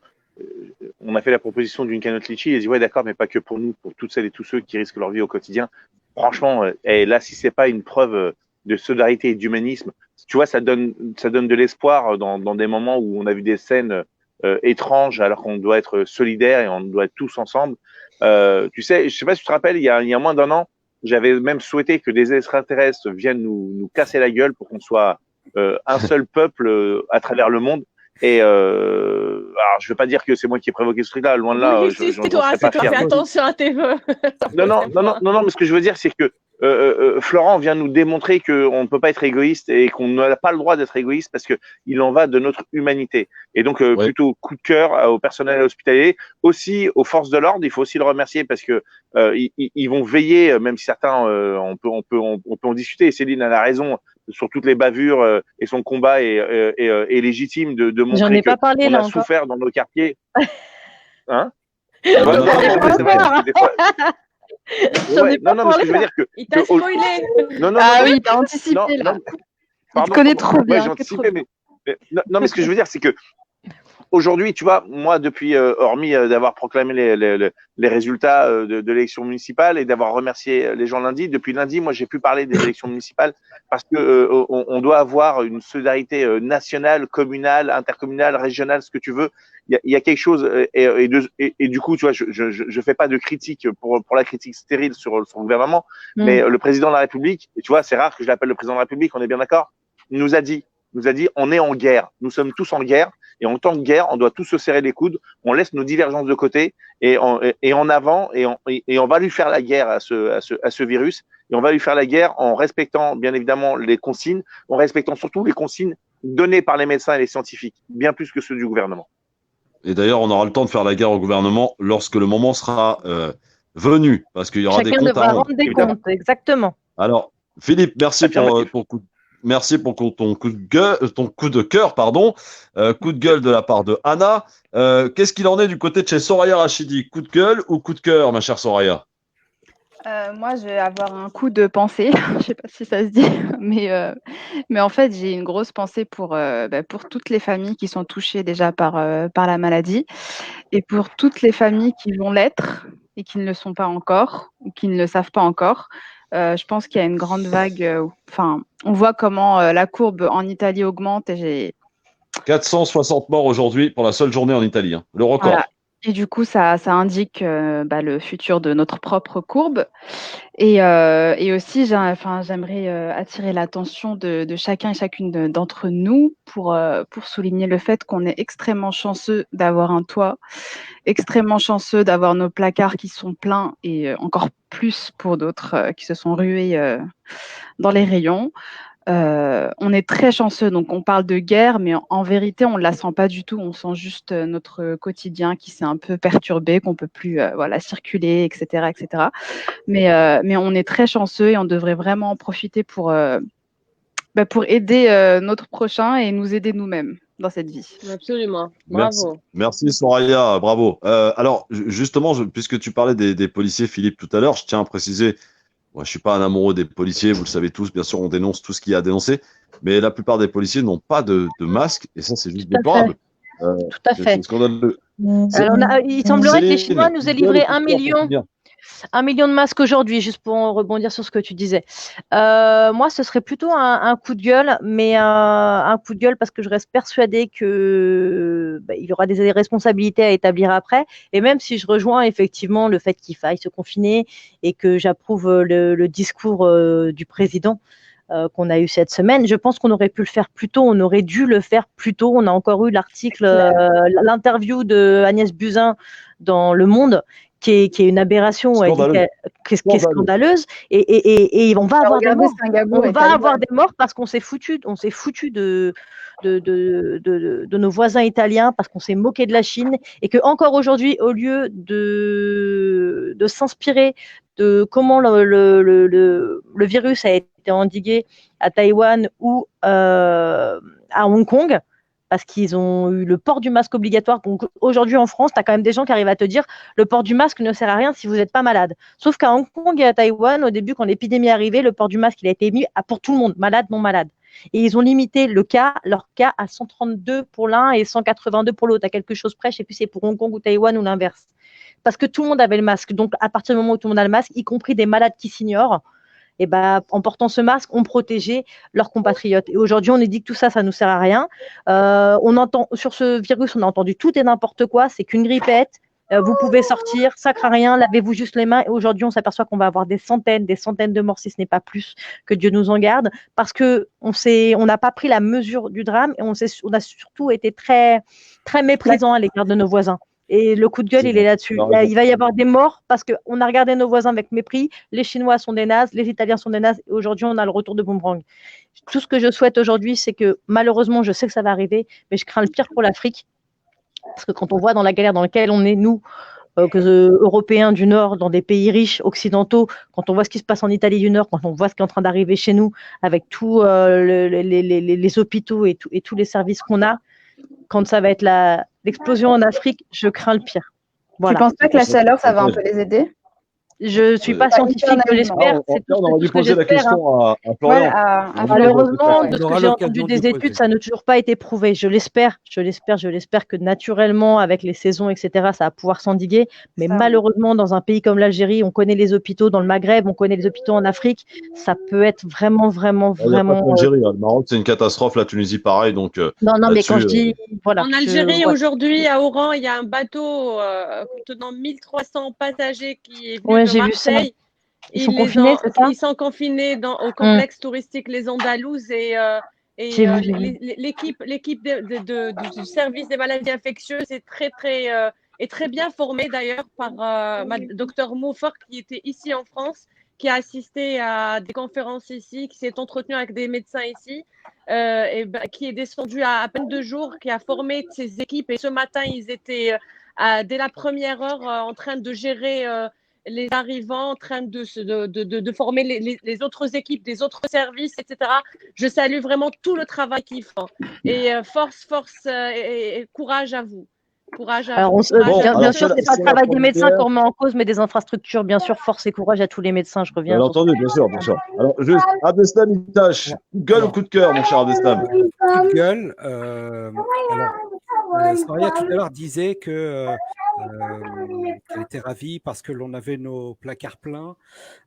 on a fait la proposition d'une canotte litchi, il a dit ouais d'accord, mais pas que pour nous, pour toutes celles et tous ceux qui risquent leur vie au quotidien. Franchement, et là, si c'est pas une preuve de solidarité et d'humanisme, tu vois, ça donne de l'espoir dans des moments où on a vu des scènes étranges, alors qu'on doit être solidaires et on doit être tous ensemble. Tu sais, je sais pas si tu te rappelles, il y a moins d'un an, j'avais même souhaité que des extraterrestres viennent nous casser la gueule pour qu'on soit un seul peuple à travers le monde. Et alors, je veux pas dire que c'est moi qui ai provoqué ce truc-là, loin de là, Oui, si, c'est toi, serais pas fier. fais attention à tes vœux. Non, mais ce que je veux dire, c'est que Florent vient nous démontrer qu'on ne peut pas être égoïste et qu'on n'a pas le droit d'être égoïste parce que il en va de notre humanité. Et donc, plutôt coup de cœur au personnel hospitalier, aussi aux forces de l'ordre, il faut aussi le remercier parce que ils vont veiller, même si certains, on peut en discuter. Et Céline a raison sur toutes les bavures et son combat est légitime de J'en montrer ai pas parlé qu'on là a encore. souffert dans nos quartiers. Hein? J'en ai Non, pas mais c'est vrai, parce que des fois, J'en ai pas non, mais ce que parlé je veux là. dire que. Il t'a spoilé. Non, Ah oui, t'as anticipé là. Il pardon. te connaît trop Ouais, bien. j'ai anticipé, mais ce que je veux dire, c'est que aujourd'hui, tu vois, moi, depuis, hormis d'avoir proclamé les résultats de l'élection municipale et d'avoir remercié les gens lundi, depuis lundi, moi, j'ai pu parler des élections municipales parce que on doit avoir une solidarité nationale, communale, intercommunale, régionale, ce que tu veux. Il y a quelque chose et du coup, tu vois, je fais pas de critique pour la critique stérile sur le gouvernement, mais le président de la République, et tu vois, c'est rare que je l'appelle le président de la République, on est bien d'accord, nous a dit, on est en guerre, nous sommes tous en guerre. Et en temps de guerre, on doit tous se serrer les coudes, on laisse nos divergences de côté et en avant et on va lui faire la guerre à ce virus. Et on va lui faire la guerre en respectant bien évidemment les consignes, en respectant surtout les consignes données par les médecins et les scientifiques, bien plus que ceux du gouvernement. Et d'ailleurs, on aura le temps de faire la guerre au gouvernement lorsque le moment sera venu, parce qu'il y aura des Chacun comptes à devra rendre. rendre des comptes, exactement. Alors, Philippe, merci pour ton coup. Merci pour ton coup de cœur, pardon. Coup de gueule de la part de Anna. Qu'est-ce qu'il en est du côté de chez Soraya Rachidi? Coup de gueule ou coup de cœur, ma chère Soraya? Moi, je vais avoir un coup de pensée. Je ne sais pas si ça se dit, mais en fait, j'ai une grosse pensée pour toutes les familles qui sont touchées déjà par la maladie et pour toutes les familles qui vont l'être et qui ne le sont pas encore ou qui ne le savent pas encore. Je pense qu'il y a une grande vague. On voit comment la courbe en Italie augmente et 460 morts aujourd'hui pour la seule journée en Italie, hein. Le record. Voilà. Et du coup, ça indique le futur de notre propre courbe. Et aussi, j'aimerais attirer l'attention de chacun et chacune d'entre nous pour souligner le fait qu'on est extrêmement chanceux d'avoir un toit, extrêmement chanceux d'avoir nos placards qui sont pleins et encore plus pour d'autres qui se sont rués dans les rayons. On est très chanceux, donc on parle de guerre, mais en vérité, on ne la sent pas du tout. On sent juste notre quotidien qui s'est un peu perturbé, qu'on ne peut plus circuler, etc., etc. Mais on est très chanceux et on devrait vraiment en profiter pour aider notre prochain et nous aider nous-mêmes dans cette vie. Absolument. Bravo. Merci Soraya, bravo. Alors, justement, puisque tu parlais des policiers, Philippe, tout à l'heure, je tiens à préciser. Moi, je suis pas un amoureux des policiers, vous le savez tous, bien sûr, on dénonce tout ce qu'il y a à dénoncer, mais la plupart des policiers n'ont pas de masque, et ça, c'est juste déplorable. Tout à fait. C'est scandaleux. Alors, il semblerait que les Chinois nous aient livré 1 million de masques aujourd'hui, juste pour rebondir sur ce que tu disais. Moi, ce serait plutôt un coup de gueule, mais un coup de gueule parce que je reste persuadée qu'il y aura des responsabilités à établir après. Et même si je rejoins effectivement le fait qu'il faille se confiner et que j'approuve le discours du président qu'on a eu cette semaine, je pense qu'on aurait pu le faire plus tôt, on aurait dû le faire plus tôt. On a encore eu l'article, l'interview de Agnès Buzyn dans Le Monde, qui est une aberration, qui est scandaleuse, et on va avoir des morts. On va avoir des morts parce qu'on s'est foutu de nos voisins italiens, parce qu'on s'est moqué de la Chine, et que encore aujourd'hui, au lieu de s'inspirer de comment le virus a été endigué à Taïwan ou à Hong Kong, parce qu'ils ont eu le port du masque obligatoire. Donc aujourd'hui en France, tu as quand même des gens qui arrivent à te dire le port du masque ne sert à rien si vous n'êtes pas malade. Sauf qu'à Hong Kong et à Taïwan, au début, quand l'épidémie est arrivée, le port du masque il a été mis pour tout le monde, malade, non malade. Et ils ont limité leur cas à 132 pour l'un et 182 pour l'autre, à quelque chose près. Je ne sais plus si c'est pour Hong Kong ou Taïwan ou l'inverse. Parce que tout le monde avait le masque. Donc, à partir du moment où tout le monde a le masque, y compris des malades qui s'ignorent, et ben, en portant ce masque, on protégeait leurs compatriotes. Et aujourd'hui, on est dit que tout ça, ça ne nous sert à rien. On entend, sur ce virus, on a entendu tout et n'importe quoi. C'est qu'une grippette. Vous pouvez sortir, ça ne craint rien, lavez-vous juste les mains. Et aujourd'hui, on s'aperçoit qu'on va avoir des centaines de morts, si ce n'est pas plus, que Dieu nous en garde, parce qu'on n'a pas pris la mesure du drame et on a surtout été très, très méprisants à l'égard de nos voisins. Et le coup de gueule, il est là-dessus. Il va y avoir des morts parce qu'on a regardé nos voisins avec mépris. Les Chinois sont des nazes, les Italiens sont des nazes. Et aujourd'hui, on a le retour de boomerang. Tout ce que je souhaite aujourd'hui, c'est que malheureusement, je sais que ça va arriver, mais je crains le pire pour l'Afrique. Parce que quand on voit dans la galère dans laquelle on est, nous, Européens du Nord, dans des pays riches, occidentaux, quand on voit ce qui se passe en Italie du Nord, quand on voit ce qui est en train d'arriver chez nous, avec tous les hôpitaux et tous les services qu'on a, quand ça va être l'explosion en Afrique, je crains le pire. Voilà. Tu ne penses pas que la chaleur, ça va un peu les aider? Je ne suis pas scientifique, je l'espère. On aurait dû poser la question à Florian. Malheureusement, de ce que j'ai entendu des études, ça n'a toujours pas été prouvé. Je l'espère que naturellement, avec les saisons, etc., ça va pouvoir s'endiguer. Mais malheureusement, dans un pays comme l'Algérie, on connaît les hôpitaux dans le Maghreb, on connaît les hôpitaux en Afrique. Ça peut être vraiment. L'Algérie, le Maroc, c'est une catastrophe. La Tunisie, pareil. Donc, non, mais quand je dis. Voilà, en Algérie, aujourd'hui, à Oran, il y a un bateau contenant 1300 passagers qui est venu de Marseille. Ils sont confinés, c'est ça? Ils sont confinés au complexe touristique Les Andalouses et l'équipe du service des maladies infectieuses est très bien formée d'ailleurs par Dr Moufort qui était ici en France, qui a assisté à des conférences ici, qui s'est entretenu avec des médecins ici, qui est descendu à peine 2 jours, qui a formé ses équipes. Et ce matin, ils étaient dès la première heure en train de gérer les arrivants, en train de former les autres équipes des autres services, etc. Je salue vraiment tout le travail qu'ils font. Et force et courage à vous. Bien sûr, ce n'est pas le travail des médecins qu'on remet en cause, mais des infrastructures, bien sûr, force et courage à tous les médecins, je reviens. Bien entendu, bien sûr. Alors, juste, Abdeslam, il tâche. Coup de gueule ou coup de cœur, mon cher Abdeslam? Coup de gueule. Soria, tout à l'heure, disait qu'elle était ravie parce que l'on avait nos placards pleins.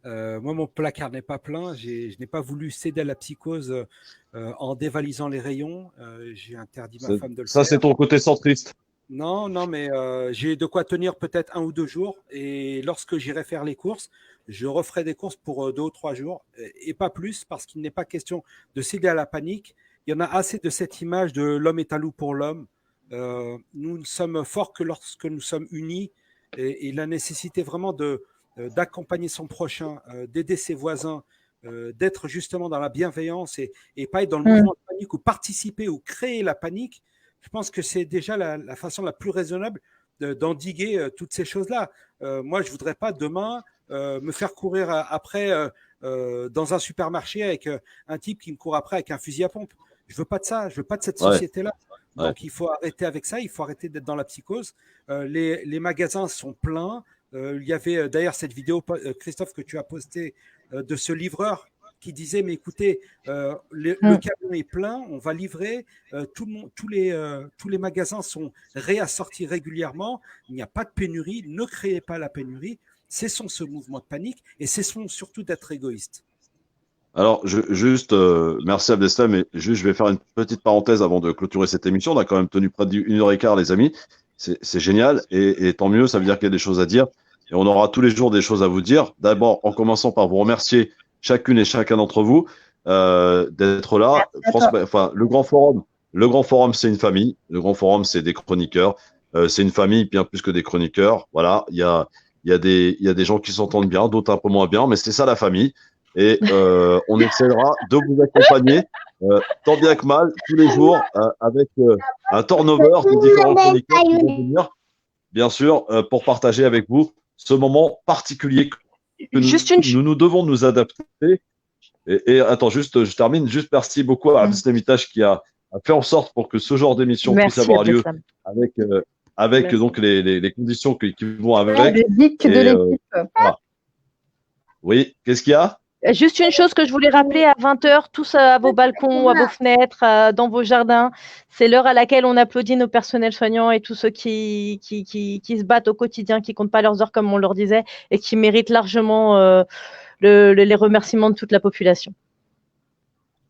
Moi, mon placard n'est pas plein. Je n'ai pas voulu céder à la psychose en dévalisant les rayons. J'ai interdit ma femme de le faire. Ça, c'est ton côté centriste. Non, mais j'ai de quoi tenir peut-être 1 ou 2 jours. Et lorsque j'irai faire les courses, je referai des courses pour 2 ou 3 jours et pas plus, parce qu'il n'est pas question de céder à la panique. Il y en a assez de cette image de l'homme est un loup pour l'homme. Nous ne sommes forts que lorsque nous sommes unis, et la nécessité vraiment d'accompagner son prochain, d'aider ses voisins, d'être justement dans la bienveillance et pas être dans le mouvement de panique ou participer ou créer la panique. Je pense que c'est déjà la façon la plus raisonnable d'endiguer toutes ces choses-là. Moi, je ne voudrais pas demain me faire courir après dans un supermarché avec un type qui me court après avec un fusil à pompe. Je ne veux pas de ça, je ne veux pas de cette société-là. Donc, il faut arrêter avec ça, il faut arrêter d'être dans la psychose. Les magasins sont pleins. Il y avait d'ailleurs cette vidéo, Christophe, que tu as postée de ce livreur qui disait, mais écoutez, le camion est plein, on va livrer, tous les magasins sont réassortis régulièrement, il n'y a pas de pénurie, ne créez pas la pénurie, cessons ce mouvement de panique et cessons surtout d'être égoïstes. Alors, merci Abdeslam, mais je vais faire une petite parenthèse avant de clôturer cette émission. On a quand même tenu près d'1h15, les amis. C'est génial, et tant mieux, ça veut dire qu'il y a des choses à dire. Et on aura tous les jours des choses à vous dire. D'abord, en commençant par vous remercier chacune et chacun d'entre vous d'être là. Le Grand Forum, c'est une famille. Le Grand Forum, c'est des chroniqueurs. C'est une famille bien plus que des chroniqueurs. Voilà, il y a des gens qui s'entendent bien, d'autres un peu moins bien, mais c'est ça la famille. Et on essaiera de vous accompagner tant bien que mal tous les jours avec un turnover de différents chroniqueurs qui vont venir, bien sûr, pour partager avec vous ce moment particulier que nous devons nous adapter. Et attends, je termine. Juste merci beaucoup à Abdeslam Itache qui a a fait en sorte pour que ce genre d'émission puisse Merci, avoir lieu Abdeslam. avec Merci. donc les conditions qui vont Les avec. geeks de Et, l'équipe. voilà. Oui, qu'est-ce qu'il y a? Juste une chose que je voulais rappeler à 20h, tous à vos balcons, à vos fenêtres, dans vos jardins. C'est l'heure à laquelle on applaudit nos personnels soignants et tous ceux qui se battent au quotidien, qui comptent pas leurs heures, comme on leur disait, et qui méritent largement les remerciements de toute la population.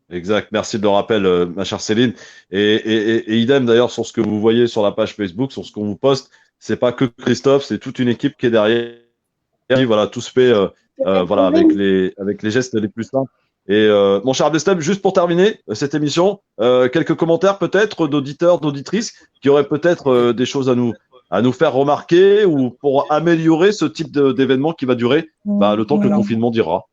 Exact, merci de le rappel, ma chère Céline. Et idem d'ailleurs sur ce que vous voyez sur la page Facebook, sur ce qu'on vous poste, c'est pas que Christophe, c'est toute une équipe qui est derrière. Et voilà, tout se fait voilà, avec les gestes les plus simples. Et mon cher Abdeslam, juste pour terminer cette émission, quelques commentaires peut-être d'auditeurs, d'auditrices qui auraient peut-être des choses à nous faire remarquer ou pour améliorer ce type d'événement qui va durer le temps que le confinement durera.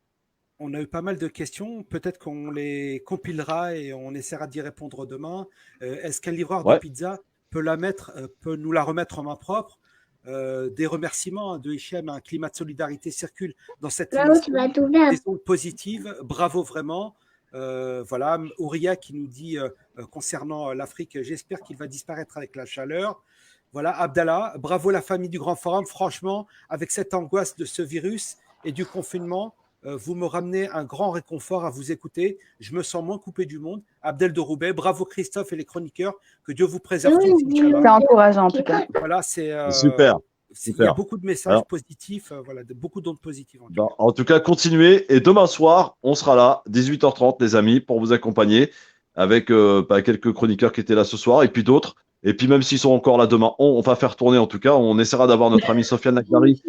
On a eu pas mal de questions. Peut-être qu'on les compilera et on essaiera d'y répondre demain. Est-ce qu'un livreur de pizza peut nous la remettre en main propre? Des remerciements de Hichem, un climat de solidarité circule dans cette émission. Des ondes positives. Bravo vraiment. Voilà, Ouria qui nous dit concernant l'Afrique, j'espère qu'il va disparaître avec la chaleur. Voilà, Abdallah, bravo la famille du Grand Forum. Franchement, avec cette angoisse de ce virus et du confinement, vous me ramenez un grand réconfort à vous écouter. Je me sens moins coupé du monde. Abdel de Roubaix, bravo Christophe et les chroniqueurs. Que Dieu vous préserve tous. C'est encourageant en tout cas. Voilà, c'est super. Il y a beaucoup de messages positifs, voilà, beaucoup d'ondes positives. En tout cas, continuez. Et demain soir, on sera là, 18h30, les amis, pour vous accompagner avec quelques chroniqueurs qui étaient là ce soir et puis d'autres. Et puis même s'ils sont encore là demain, on va faire tourner en tout cas. On essaiera d'avoir notre ami Sofiane Nakari,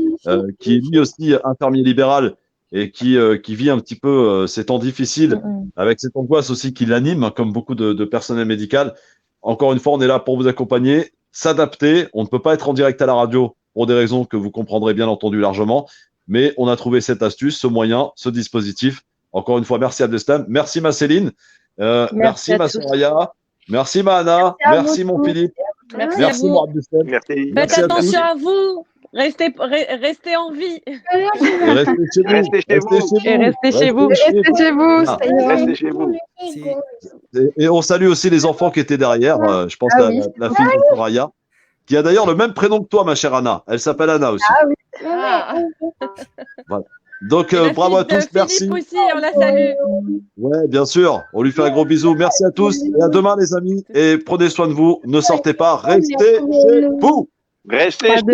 qui est lui aussi infirmier libéral et qui vit un petit peu ces temps difficiles avec cette angoisse aussi qui l'anime, comme beaucoup de personnel médical. Encore une fois, on est là pour vous accompagner, s'adapter. On ne peut pas être en direct à la radio pour des raisons que vous comprendrez bien entendu largement, mais on a trouvé cette astuce, ce moyen, ce dispositif. Encore une fois, merci Abdeslam, merci ma Céline, merci ma Soraya, merci ma Anna, merci mon Philippe, merci mon Abdeslam. Faites attention à vous. Restez en vie. Restez chez vous. Restez chez vous. Et on salue aussi les enfants qui étaient derrière. Je pense à la fille de Soraya, qui a d'ailleurs le même prénom que toi, ma chère Anna. Elle s'appelle Anna aussi. Ah oui. Voilà. Donc, bravo à tous. Merci. Philippe aussi, on la salue. Ouais, bien sûr. On lui fait un gros bisou. Merci à tous. Et à demain, les amis. Et prenez soin de vous. Ne sortez pas. Restez chez vous. Restez chez vous.